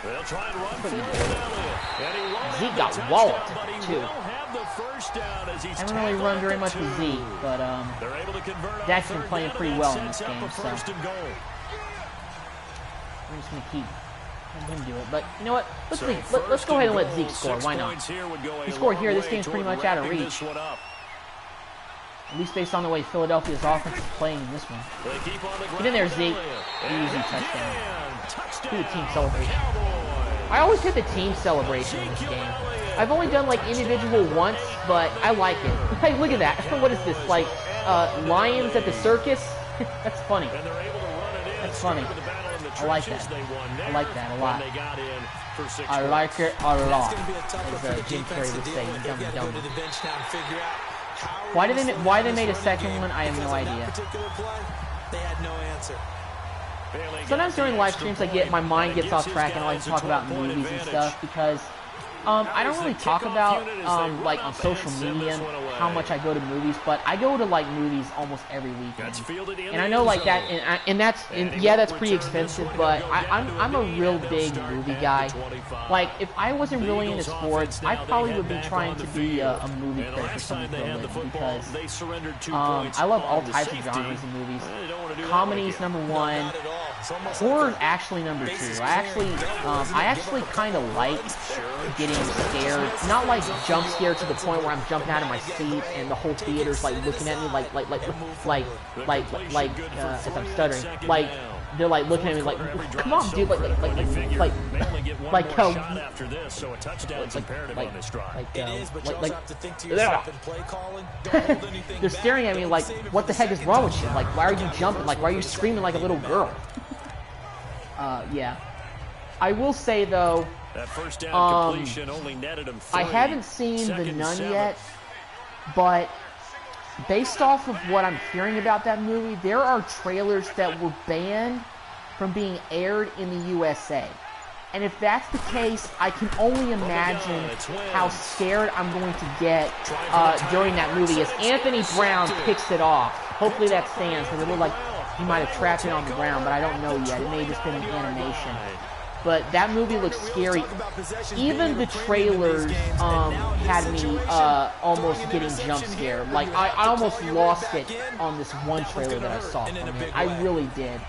They'll try and run Zeke got walloped, too. Haven't really run very much with Zeke, but Dak's been playing pretty well in this game, so we're just going to keep him do it. But you know what? Let's go ahead and let Zeke score. Why not? He scored here. This game's pretty much out of reach. At least based on the way Philadelphia's offense is playing in this one. Get in there, Zeke. Easy touchdown. Do the team celebration. I always hit the team celebration in this game. I've only done like individual once, but I like it. Hey, look at that. What is this? Like lions at the circus? That's funny. That's funny. I like that. I like that a lot. I like it a lot. As Jim Carrey would say, dumb. Why they made a second one, I have no idea. Sometimes during live streams, my mind gets off track and I like to talk about movies and stuff because I don't really talk about like on social media how much I go to movies, but I go to like movies almost every weekend. And I know like that, and yeah, that's pretty expensive, but I'm a real big movie guy. Like if I wasn't really into sports, I probably would be trying to be a movie critic or something for a living because I love all types of genres in movies. Comedy's #1. Horror actually #2. I actually kind of like getting scared, not like jump scared to the point where I'm jumping out of my seat and the whole theater's like looking at me as I'm stuttering, like they're like looking at me like, come on, dude, they're staring at me like, what the heck is wrong with you? Like, why are you jumping? Like, why are you screaming like a little girl? Yeah. I will say though, that first down completion only netted him 3. I haven't seen The Nun yet, but based off of what I'm hearing about that movie, there are trailers that were banned from being aired in the USA. And if that's the case, I can only imagine how scared I'm going to get during that movie as Anthony Brown picks it off. Hopefully that stands, because it looked like he might have trapped it on the ground, but I don't know yet. It may have just been an animation. but that movie looks scary. Even the trailers had me almost getting jump scared. Like, I almost lost it on this one trailer that I saw from it. I really did.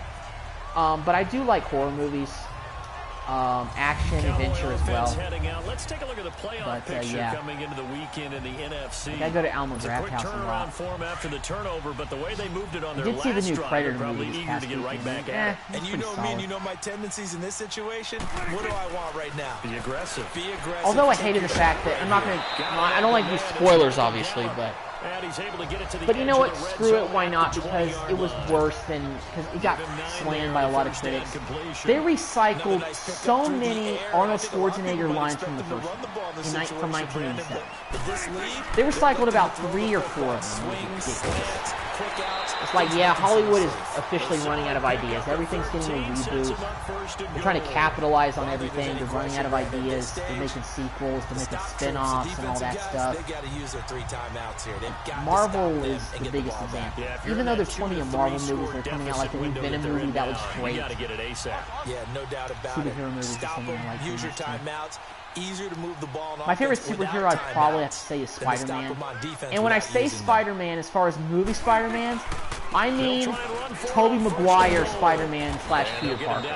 But I do like horror movies. Action, adventure as well. Let's take a look at the playoff picture yeah. coming into the weekend in the NFC. I gotta go to Alma Draft House a lot. Form after the turnover, but the way they moved it on their I did see the new drive, Predator probably movie this eager past to get right weekend. back at it. And you know me and you know my tendencies in this situation. What do I want right now? Be aggressive. Be aggressive. Although I hated the fact that I don't like these spoilers, obviously, but. And he's able to get it to the But you know edge what? of the red Screw it. zone. Why not? Because it was worse than it got slammed by a lot of critics. They recycled so many Arnold Schwarzenegger lines from the first one, from 1987. They recycled about 3 or 4 of them. It was ridiculous. It's like, yeah, Hollywood is officially running out of ideas. Everything's getting a reboot. They're trying to capitalize on everything. They're running out of ideas. They're making sequels. They're making spin-offs and all that stuff. Marvel is the biggest example. Even though there's plenty of Marvel movies that are coming out, like the new Venom movie, that was great. Yeah, no doubt about it. Superhero movies, Stop them, use your timeouts. Easier to move the ball. My favorite superhero I'd probably have to say is Spider-Man. And when I say Spider-Man, as far as movie Spider-Man, I mean Tobey Maguire Spider-Man / Peter Parker.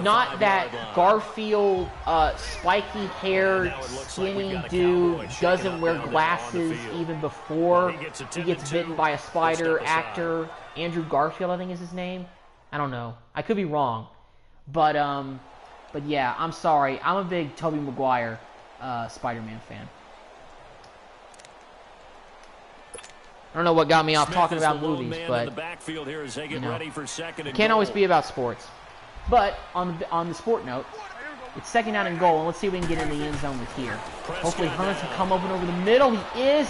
Not that Garfield, spiky-haired, skinny dude doesn't wear glasses even before he gets bitten by a spider. Actor Andrew Garfield, I think is his name. I don't know. I could be wrong. But yeah, I'm sorry. I'm a big Tobey Maguire Spider-Man fan. I don't know what got me off talking about movies, but you know, it can't always be about sports. But on the sport note, it's 2nd down and goal, and let's see if we can get in the end zone with here. Hopefully Hunt's can come open over the middle. He is,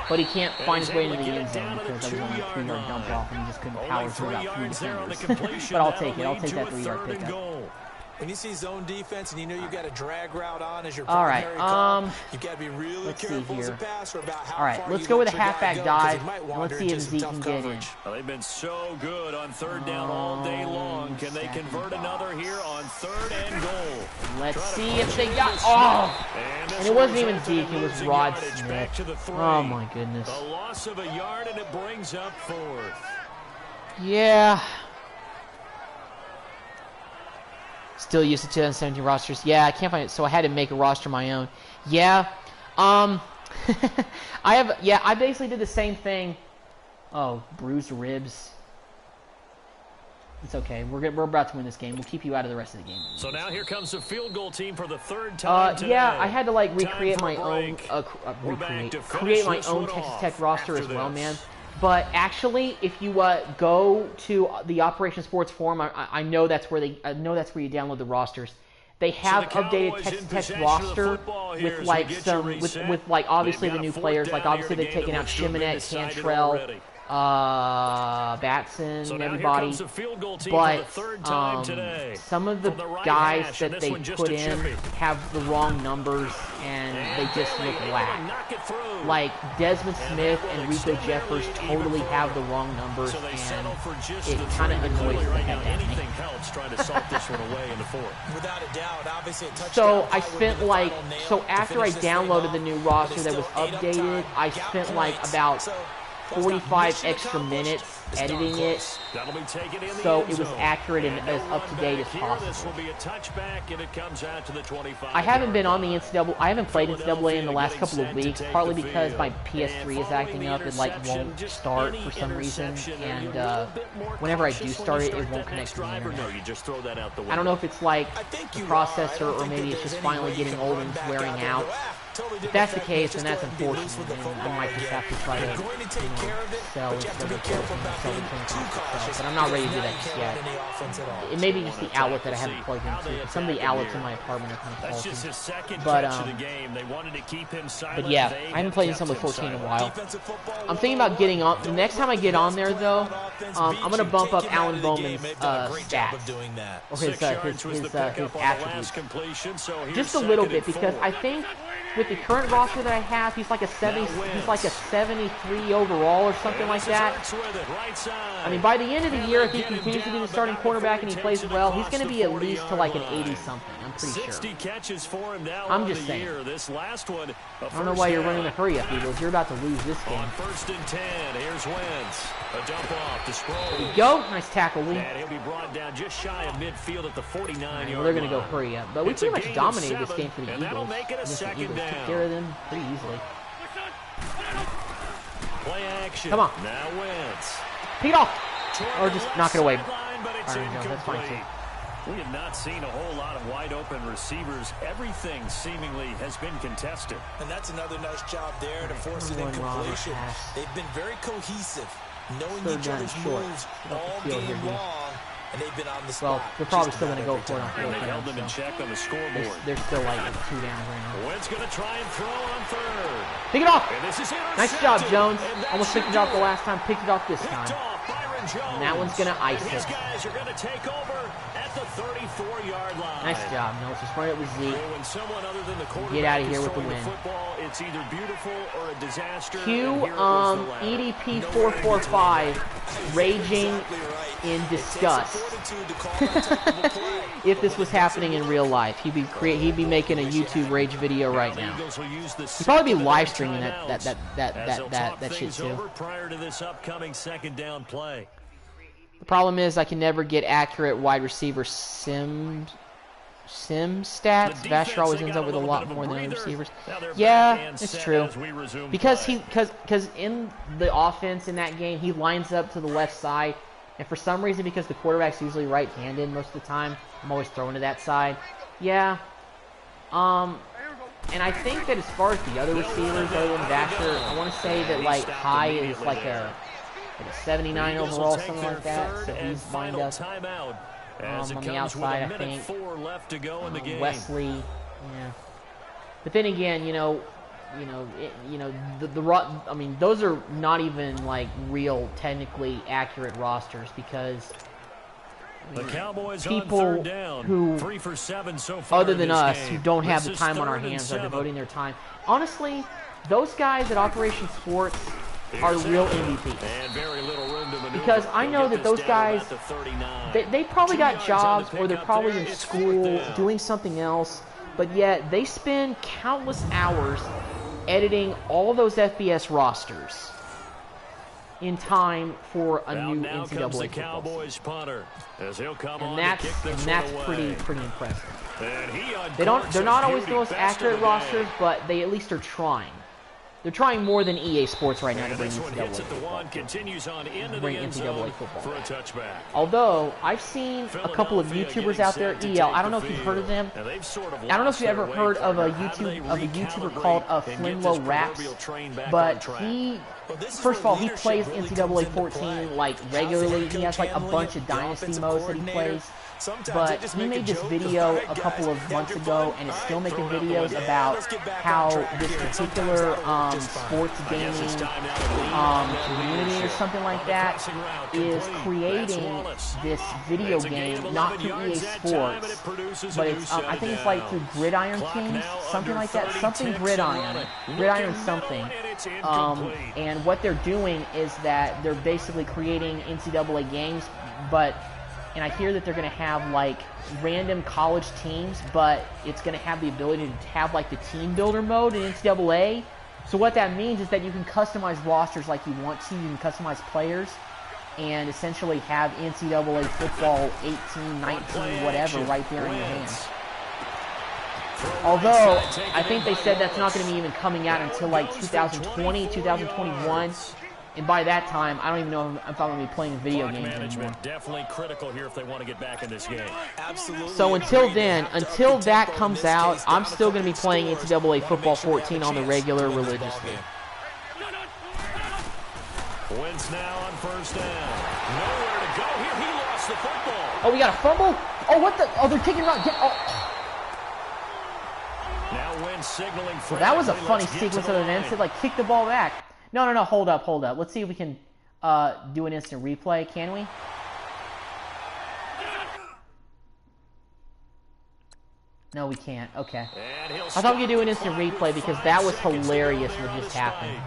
but he can't find his way into the end zone because that was only a 3-yard dump off, and he just couldn't power through about 3 defenders. But I'll take it. I'll take that 3-yard pickup. When you see zone defense and you know you've got a drag route on as your primary call, you've got to be really careful as a passer about how All right, let's go with a halfback dive, and let's see if Zeke can get in. Well, they've been so good on 3rd down all day long. Can they convert another here on 3rd and goal? Let's see if they got... Oh! And it wasn't even Zeke, it was Rod Smith. Oh, my goodness. A loss of a yard, and it brings up 4th. Yeah. Still used to 2017 rosters. Yeah, I can't find it, so I had to make a roster of my own. Yeah. I basically did the same thing. Oh, bruised ribs. It's okay. We're about to win this game. We'll keep you out of the rest of the game. So now here comes the field goal team for the 3rd time today. Yeah, I had to like recreate my own create my own Texas Tech roster as well, man. But actually, if you go to the Operation Sports forum, I know that's where you download the rosters. They have updated Texas Tech roster with like with like obviously the new players. Like obviously they've taken out Shimonette, Cantrell, Batson, everybody. But some of the guys that they put in have the wrong numbers and they just look whack. Like Desmond Smith and Rico Jeffers totally have the wrong numbers, and it kind of annoys the heck out of me. So I spent like, after I downloaded the new roster that was updated, I spent like about 45 extra minutes editing it, so it was accurate and as up to date as possible. I haven't been on the NCAA. I haven't played NCAA in the last couple of weeks, partly because my PS3 is acting up and like won't start for some reason, and whenever I do start it, it won't connect to the internet. I don't know if it's like the processor or maybe it's just finally getting old and it's wearing out. If that's the case, then that's unfortunate, and I might just have to try to, sell it, but I'm not ready to do that just yet. It may be just the outlet that I haven't plugged into. Some of the outlets in my apartment are kind of faulty. But yeah, I haven't played Assembly 14 in a while. I'm thinking about getting on. The next time I get on there, though, I'm going to bump up Alan Bowman's stats, or his attributes, just a little bit, because I think with the current roster that I have, he's like a 73 overall or something like that. I mean, by the end of the year, if he continues to be the starting quarterback and he plays well, he's going to be at least to like an 80-something. I'm pretty sure. I'm just saying. I don't know why you're running the hurry up, Eagles. You're about to lose this game. On 1st and 10, here's Wentz. A dump off to Sproles. There we go. Nice tackle, Lee. And he'll be brought down just shy of midfield at the 49-yard line. Well, they're going to go hurry up. But we pretty much dominated this game for the Eagles. Make it a second down. Took care of them pretty easily. Play action. Come on. Now Wentz. Pick it off. Or just knock it away. That's fine too. We have not seen a whole lot of wide open receivers. Everything seemingly has been contested. And that's another nice job there to force an incompletion. They've been very cohesive, knowing each other's moves all game long, and they've been on the spot. Well, they're probably still going to go for it on field. They held them in check on the scoreboard. They're still like 2 downs right now. Wentz going to try and throw on 3rd. Pick it off. Nice job, Jones. Almost picked it off the last time. Picked it off this time. And that one's going to ice it. These guys are going to take over at the 34-yard line. Nice job. No, just run it with Zeke. When someone other than the Get out of here with the win. Football, it's either beautiful or a disaster. Cue EDP 445 raging in disgust. If this was happening in real life, he'd be making a YouTube rage video right now. He'd probably be live streaming that shit too. Prior to this upcoming 2nd down play. The problem is I can never get accurate wide receiver sim stats. Vasher always ends up with a lot more than other receivers. Yeah, it's true. Because in the offense in that game, he lines up to the left side, and for some reason, because the quarterback's usually right-handed most of the time, I'm always throwing to that side. Yeah. And I think that as far as the other receivers other than Vasher, I want to say that like High is like a 79 overall, something like that. So he's lined up on the outside, I think. Wesley, yeah. But then again, I mean, those are not even like real, technically accurate rosters because the Cowboys people on 3rd down, who, 3 for 7 so far other than us, game. who don't have This the time on our hands, are devoting their time. Honestly, those guys at Operation Sports are real MVPs. Because I know that those guys, they probably got jobs or they're probably in school doing something else, but yet they spend countless hours editing all those FBS rosters in time for a new NCAA football season. And that's pretty impressive. They're not always the most accurate rosters, but they at least are trying. They're trying more than EA Sports right now to bring NCAA football. Although, I've seen a couple of YouTubers out there, EL, I don't know if you've heard of them. I don't know if you've ever heard of a YouTuber called Flinlow Raps, but he, first of all, he plays NCAA 14 like regularly. He has like a bunch of Dynasty modes that he plays. But he made this video a couple of months ago and is still making videos about how this particular sports gaming community or something like that is creating this video game, not through EA Sports, but it's, I think it's like through Gridiron Kings, something like that, something Gridiron something. And what they're doing is that they're basically creating NCAA games, and I hear that they're going to have, like, random college teams, but it's going to have the ability to have, like, the team builder mode in NCAA. So what that means is that you can customize rosters like you want to. You can customize players and essentially have NCAA football 18, 19, whatever right there in your hands. Although, I think they said that's not going to be even coming out until, like, 2020, 2021. And by that time, I don't even know if I'm going to be playing video games anymore. Definitely critical here if they want to get back in this game. Absolutely. So until then, until that comes out, I'm still going to be playing NCAA Football 14 on the regular religiously. Wentz now on 1st down. Nowhere to go here. He lost the football. Oh, we got a fumble? Oh, what the? Oh, they're kicking around. Now Wentz signaling. Well, that was a funny sequence of events. It like kicked the ball back. No, hold up. Let's see if we can do an instant replay, can we? No, we can't. Okay. I thought we could do an instant replay because that was hilarious what just happened.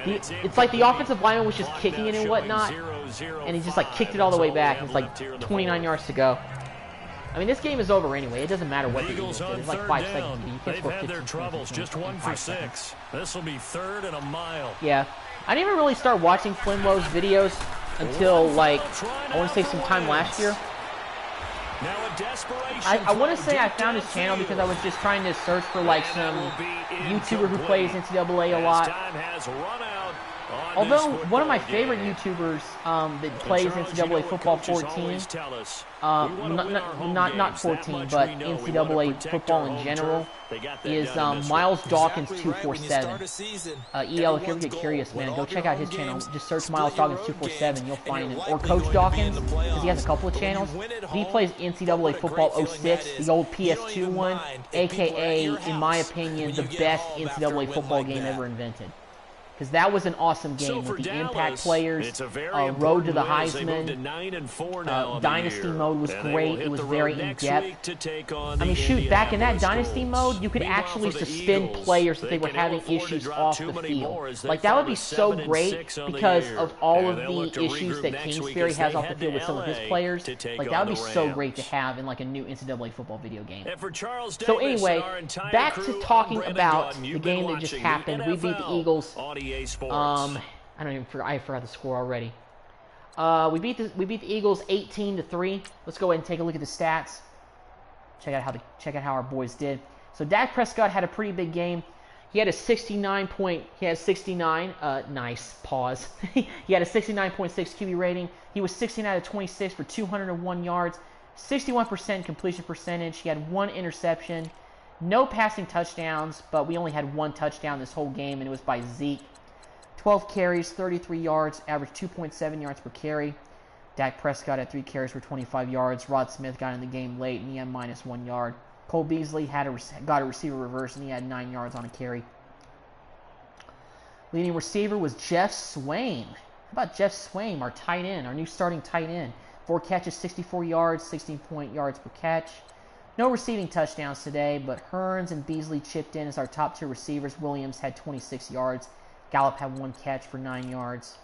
It's like the offensive lineman was just kicking it and whatnot, and he just like kicked it all the way back. It's like 29 yards to go. I mean, this game is over anyway. It doesn't matter what the Eagles did. It's like 5 seconds. You can't score 15 points. Just 1 for 6. This will be 3rd and a mile. Yeah. I didn't even really start watching Flinlow's videos until, like, I want to say sometime last year. I want to say I found his channel because I was just trying to search for, like, some YouTuber who plays NCAA a lot. Although, one of my favorite YouTubers that plays NCAA Football 14, not 14, but NCAA football in general, is Miles Dawkins 247. EL, if you ever get curious, man, go check out his channel. Just search Miles Dawkins 247, you'll find him. Or Coach Dawkins, because he has a couple of channels. He plays NCAA Football 06, the old PS2 one, a.k.a., in my opinion, the best NCAA football game ever invented. Because that was an awesome game with the impact players, road to the Heisman, Dynasty mode was great, it was very in-depth. I mean, shoot, back in that Dynasty mode, you could actually suspend players if they were having issues off the field. Like, that would be so great because of all of the issues that Kingsbury has off the field with some of his players. Like, that would be so great to have in, like, a new NCAA football video game. So anyway, back to talking about the game that just happened. We beat the Eagles. I forgot the score already. We beat the Eagles 18-3. Let's go ahead and take a look at the stats. Check out how our boys did. So Dak Prescott had a pretty big game. He had a 69. Nice pause. He had a 69.6 QB rating. He was 16 out of 26 for 201 yards, 61% completion percentage. He had 1 interception, no passing touchdowns, but we only had 1 touchdown this whole game, and it was by Zeke. 12 carries, 33 yards, averaged 2.7 yards per carry. Dak Prescott had 3 carries for 25 yards. Rod Smith got in the game late, and he had -1 yard. Cole Beasley got a receiver reverse, and he had 9 yards on a carry. Leading receiver was Jeff Swain. How about Jeff Swain, our tight end, our new starting tight end? 4 catches, 64 yards, 16 yards per catch. No receiving touchdowns today, but Hearns and Beasley chipped in as our top-tier receivers. Williams had 26 yards. Gallup had 1 catch for 9 yards.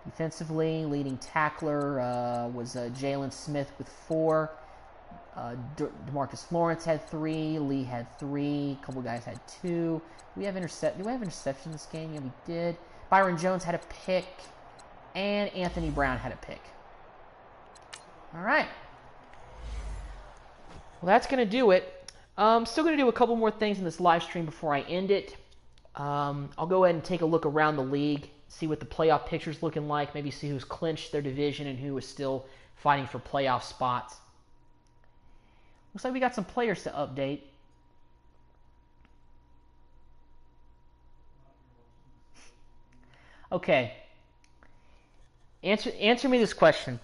Defensively, leading tackler was Jalen Smith with 4. DeMarcus Lawrence had 3. Lee had 3. A couple guys had 2. Do we have interception in this game? Yeah, we did. Byron Jones had a pick. And Anthony Brown had a pick. All right. Well, that's going to do it. I'm still going to do a couple more things in this live stream before I end it. I'll go ahead and take a look around the league, see what the playoff picture's looking like, maybe see who's clinched their division and who is still fighting for playoff spots. Looks like we got some players to update. Okay. Answer me this question.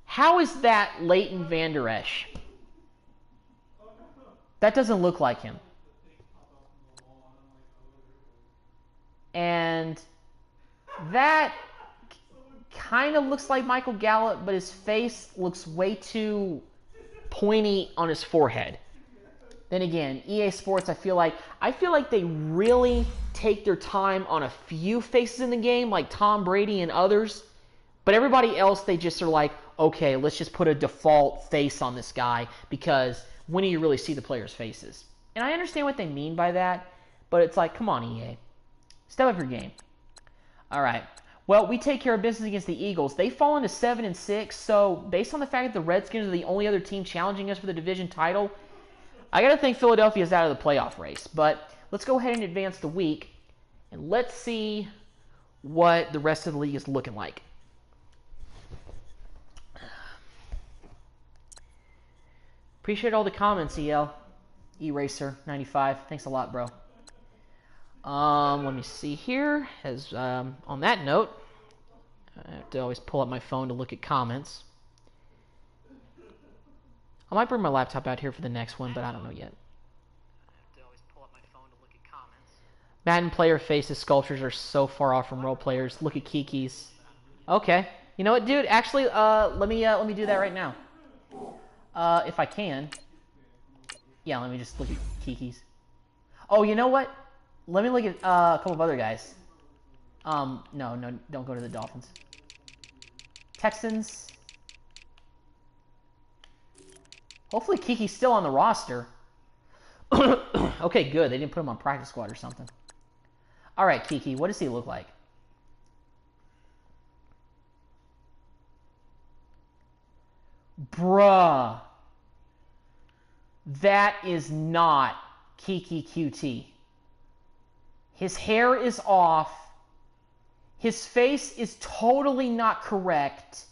How is that Leighton Vander Esch? That doesn't look like him. And that kind of looks like Michael Gallup, but his face looks way too pointy on his forehead. Then again, EA Sports, I feel like they really take their time on a few faces in the game, like Tom Brady and others. But everybody else, they just are like, okay, let's just put a default face on this guy, because when do you really see the players' faces? And I understand what they mean by that, but it's like, come on, EA. Step up your game. All right. Well, we take care of business against the Eagles. They fall into 7-6, so based on the fact that the Redskins are the only other team challenging us for the division title, I got to think Philadelphia's out of the playoff race. But let's go ahead and advance the week, and let's see what the rest of the league is looking like. Appreciate all the comments, EL. Eraser95. Thanks a lot, bro. Let me see here. On that note, I have to always pull up my phone to look at comments. I might bring my laptop out here for the next one, but I don't know yet. Madden player faces sculptures are so far off from role players. Look at Kiki's. Okay. You know what, dude? Actually, let me do that right now. If I can. Yeah, let me just look at Kiki's. Oh, you know what? Let me look at a couple of other guys. No, don't go to the Dolphins. Texans. Hopefully Kiki's still on the roster. Okay, good. They didn't put him on practice squad or something. All right, Kiki, what does he look like? Bruh. That is not Kiki QT. His hair is off. His face is totally not correct.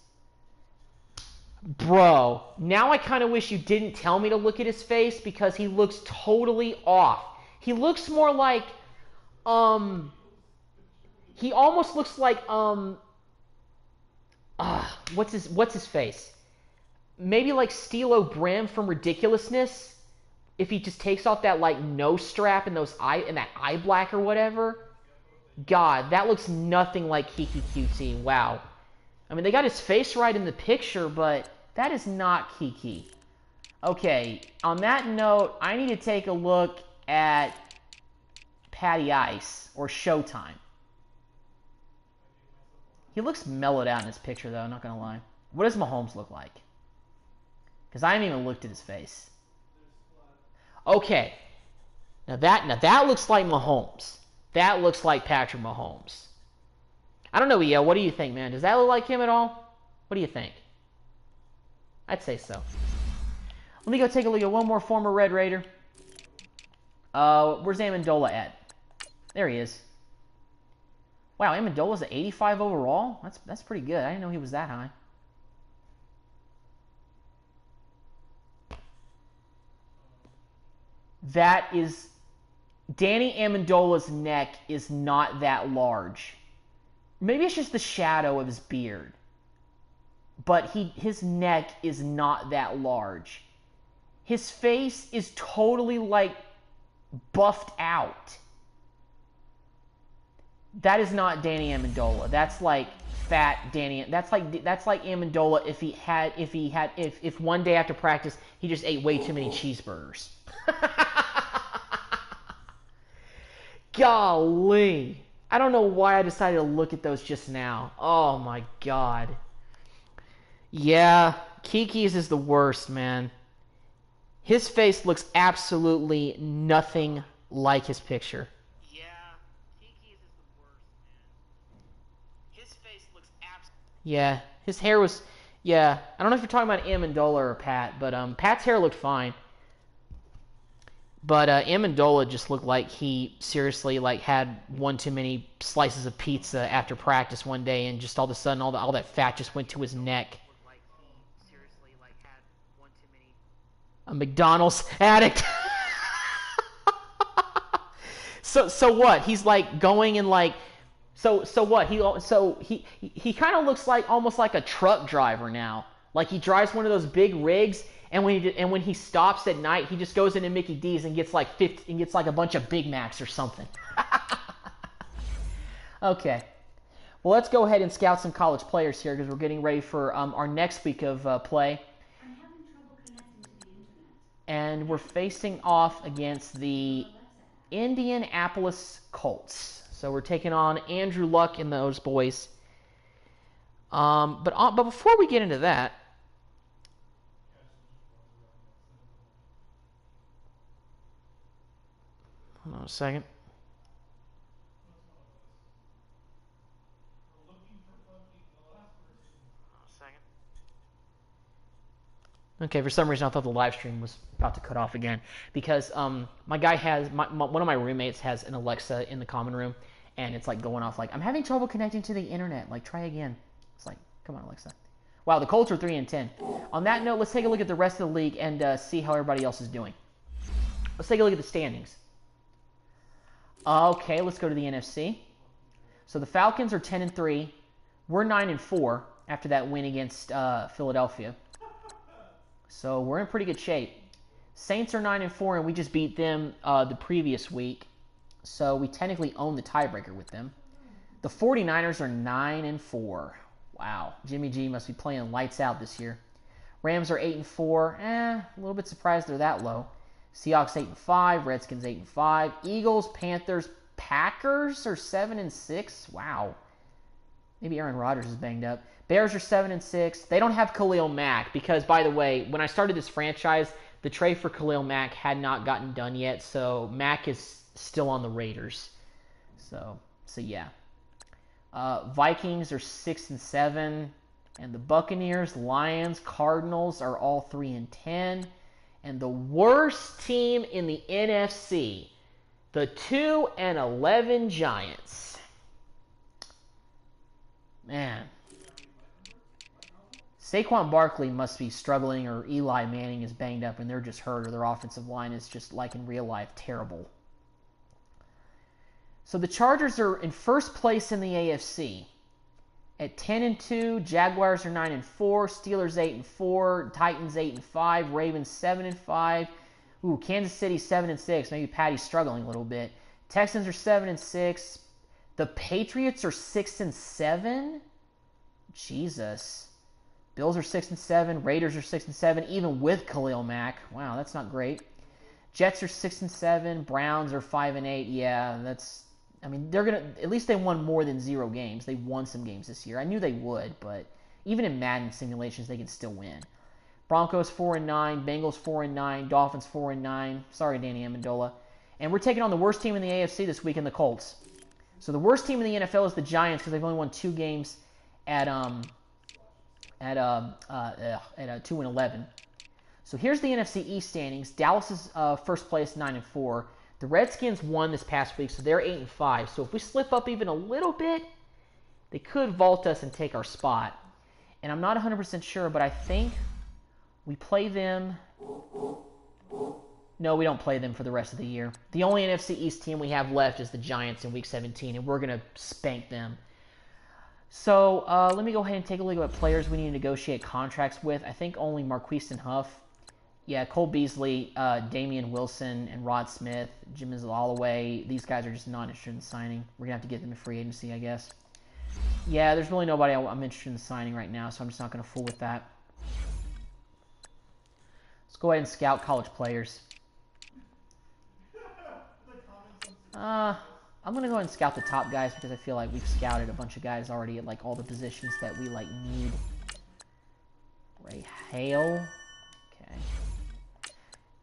Bro, now I kind of wish you didn't tell me to look at his face because he looks totally off. He looks more like, he almost looks like, what's his face? Maybe like Stilo Brim from Ridiculousness. If he just takes off that like nose strap and that eye black or whatever. God, that looks nothing like Kiki QT. Wow. I mean, they got his face right in the picture, but that is not Kiki. Okay, on that note, I need to take a look at Patty Ice or Showtime. He looks mellowed out in this picture, though, not going to lie. What does Mahomes look like? Because I haven't even looked at his face. Okay. Now that looks like Mahomes. That looks like Patrick Mahomes. I don't know, EO. What do you think, man? Does that look like him at all? What do you think? I'd say so. Let me go take a look at one more former Red Raider. Where's Amendola at? There he is. Wow, Amendola's at 85 overall? That's pretty good. I didn't know he was that high. That is... Danny Amendola's neck is not that large. Maybe it's just the shadow of his beard. But his neck is not that large. His face is totally, like, buffed out. That is not Danny Amendola. That's like fat Danny. That's like Amendola if one day after practice he just ate way too many cheeseburgers. Golly. I don't know why I decided to look at those just now. Oh my god. Yeah, Kiki's is the worst, man. His face looks absolutely nothing like his picture. Yeah, Kiki's is the worst, man. His face looks absolutely... Yeah, his hair was... Yeah, I don't know if you're talking about Amendola or Pat, but Pat's hair looked fine. But Amendola just looked like he seriously had one too many slices of pizza after practice one day, and just all of a sudden all that fat just went to his neck. A McDonald's addict. So what? He's like going and like so what? He kind of looks like almost like a truck driver now. Like he drives one of those big rigs. And when he stops at night, he just goes into Mickey D's and gets like a bunch of Big Macs or something. Okay, well let's go ahead and scout some college players here because we're getting ready for our next week of play. I'm having trouble connecting to the internet. And we're facing off against the Indianapolis Colts. So we're taking on Andrew Luck and those boys. But before we get into that. Hold on a second. Okay, for some reason I thought the live stream was about to cut off again because my guy has one of my roommates has an Alexa in the common room and it's like going off like I'm having trouble connecting to the internet. Like try again. It's like come on Alexa. Wow, the Colts are 3-10. On that note, let's take a look at the rest of the league and see how everybody else is doing. Let's take a look at the standings. Okay, let's go to the NFC. So the Falcons are 10-3. We're 9-4 after that win against Philadelphia. So we're in pretty good shape. Saints are 9-4, and we just beat them the previous week. So we technically own the tiebreaker with them. The 49ers are 9-4. Wow, Jimmy G must be playing lights out this year. Rams are 8-4. A little bit surprised they're that low. Seahawks 8-5. Redskins 8-5. Eagles, Panthers, Packers are 7-6. Wow. Maybe Aaron Rodgers is banged up. Bears are 7-6. They don't have Khalil Mack because, by the way, when I started this franchise, the trade for Khalil Mack had not gotten done yet, so Mack is still on the Raiders. So yeah. Vikings are 6-7, and the Buccaneers, Lions, Cardinals are all 3-10, and the worst team in the NFC, the 2-11 Giants. Man. Saquon Barkley must be struggling, or Eli Manning is banged up and they're just hurt, or their offensive line is just, like in real life, terrible. So the Chargers are in first place in the AFC at 10-2. Jaguars are 9-4. Steelers 8-4. Titans 8-5. Ravens 7-5. Ooh, Kansas City 7-6. Maybe Patty's struggling a little bit. Texans are 7-6. The Patriots are 6-7. Jesus. Bills are 6-7. Raiders are 6-7, even with Khalil Mack. Wow, that's not great. Jets are 6-7. Browns are 5-8. Yeah, that's. I mean, they're gonna. At least they won more than 0 games. They won some games this year. I knew they would, but even in Madden simulations, they can still win. Broncos 4-9. Bengals 4-9. Dolphins 4-9. Sorry, Danny Amendola. And we're taking on the worst team in the AFC this week in the Colts. So the worst team in the NFL is the Giants because they've only won 2 games at 2-11. So here's the NFC East standings. Dallas is first place, 9-4. The Redskins won this past week, so they're 8-5. So if we slip up even a little bit, they could vault us and take our spot. And I'm not 100% sure, but I think we play them. No, we don't play them for the rest of the year. The only NFC East team we have left is the Giants in Week 17, and we're going to spank them. So let me go ahead and take a look at what players we need to negotiate contracts with. I think only Marquise and Huff. Yeah, Cole Beasley, Damian Wilson, and Rod Smith, Jim Holloway. These guys are just not interested in signing. We're going to have to get them in free agency, I guess. Yeah, there's really nobody I'm interested in signing right now, so I'm just not going to fool with that. Let's go ahead and scout college players. I'm going to go ahead and scout the top guys because I feel like we've scouted a bunch of guys already at like all the positions that we like need. Ray Hale. Okay.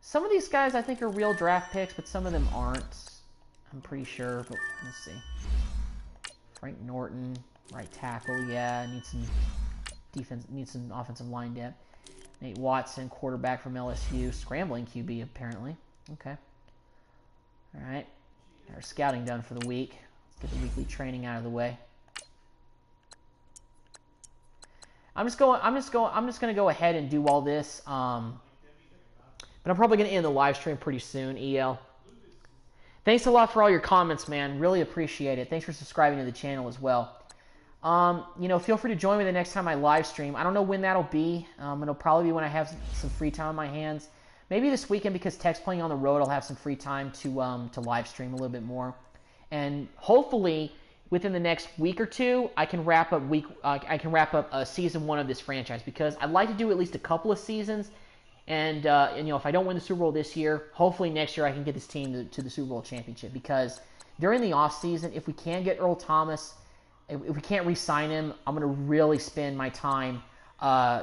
Some of these guys I think are real draft picks, but some of them aren't. I'm pretty sure, but let's see. Frank Norton, right tackle, yeah, needs some defense, needs some offensive line depth. Nate Watson, quarterback from LSU, scrambling QB apparently. Okay. All right. Our scouting done for the week. Let's get the weekly training out of the way. I'm just going to go ahead and do all this. But I'm probably going to end the live stream pretty soon, EL. Thanks a lot for all your comments, man. Really appreciate it. Thanks for subscribing to the channel as well. You know, feel free to join me the next time I live stream. I don't know when that'll be. It'll probably be when I have some free time on my hands. Maybe this weekend because Tech's playing on the road, I'll have some free time to live stream a little bit more. And hopefully, within the next week or two, I can wrap up season 1 of this franchise because I'd like to do at least a couple of seasons. And you know, if I don't win the Super Bowl this year, hopefully next year I can get this team to the Super Bowl championship. Because during the off season, if we can get Earl Thomas, if we can't re-sign him, I'm going to really spend my time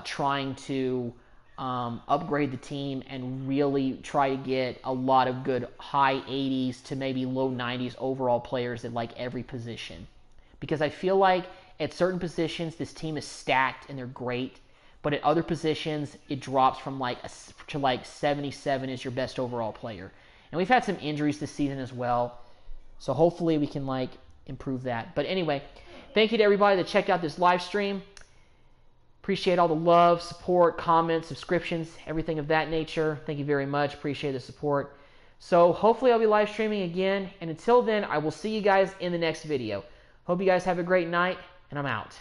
trying to upgrade the team and really try to get a lot of good high 80s to maybe low 90s overall players at like every position. Because I feel like at certain positions this team is stacked and they're great, but at other positions it drops from to like 77 is your best overall player. And we've had some injuries this season as well, so hopefully we can like improve that. But anyway, thank you to everybody that checked out this live stream. Appreciate all the love, support, comments, subscriptions, everything of that nature. Thank you very much. Appreciate the support. So hopefully I'll be live streaming again. And until then, I will see you guys in the next video. Hope you guys have a great night, and I'm out.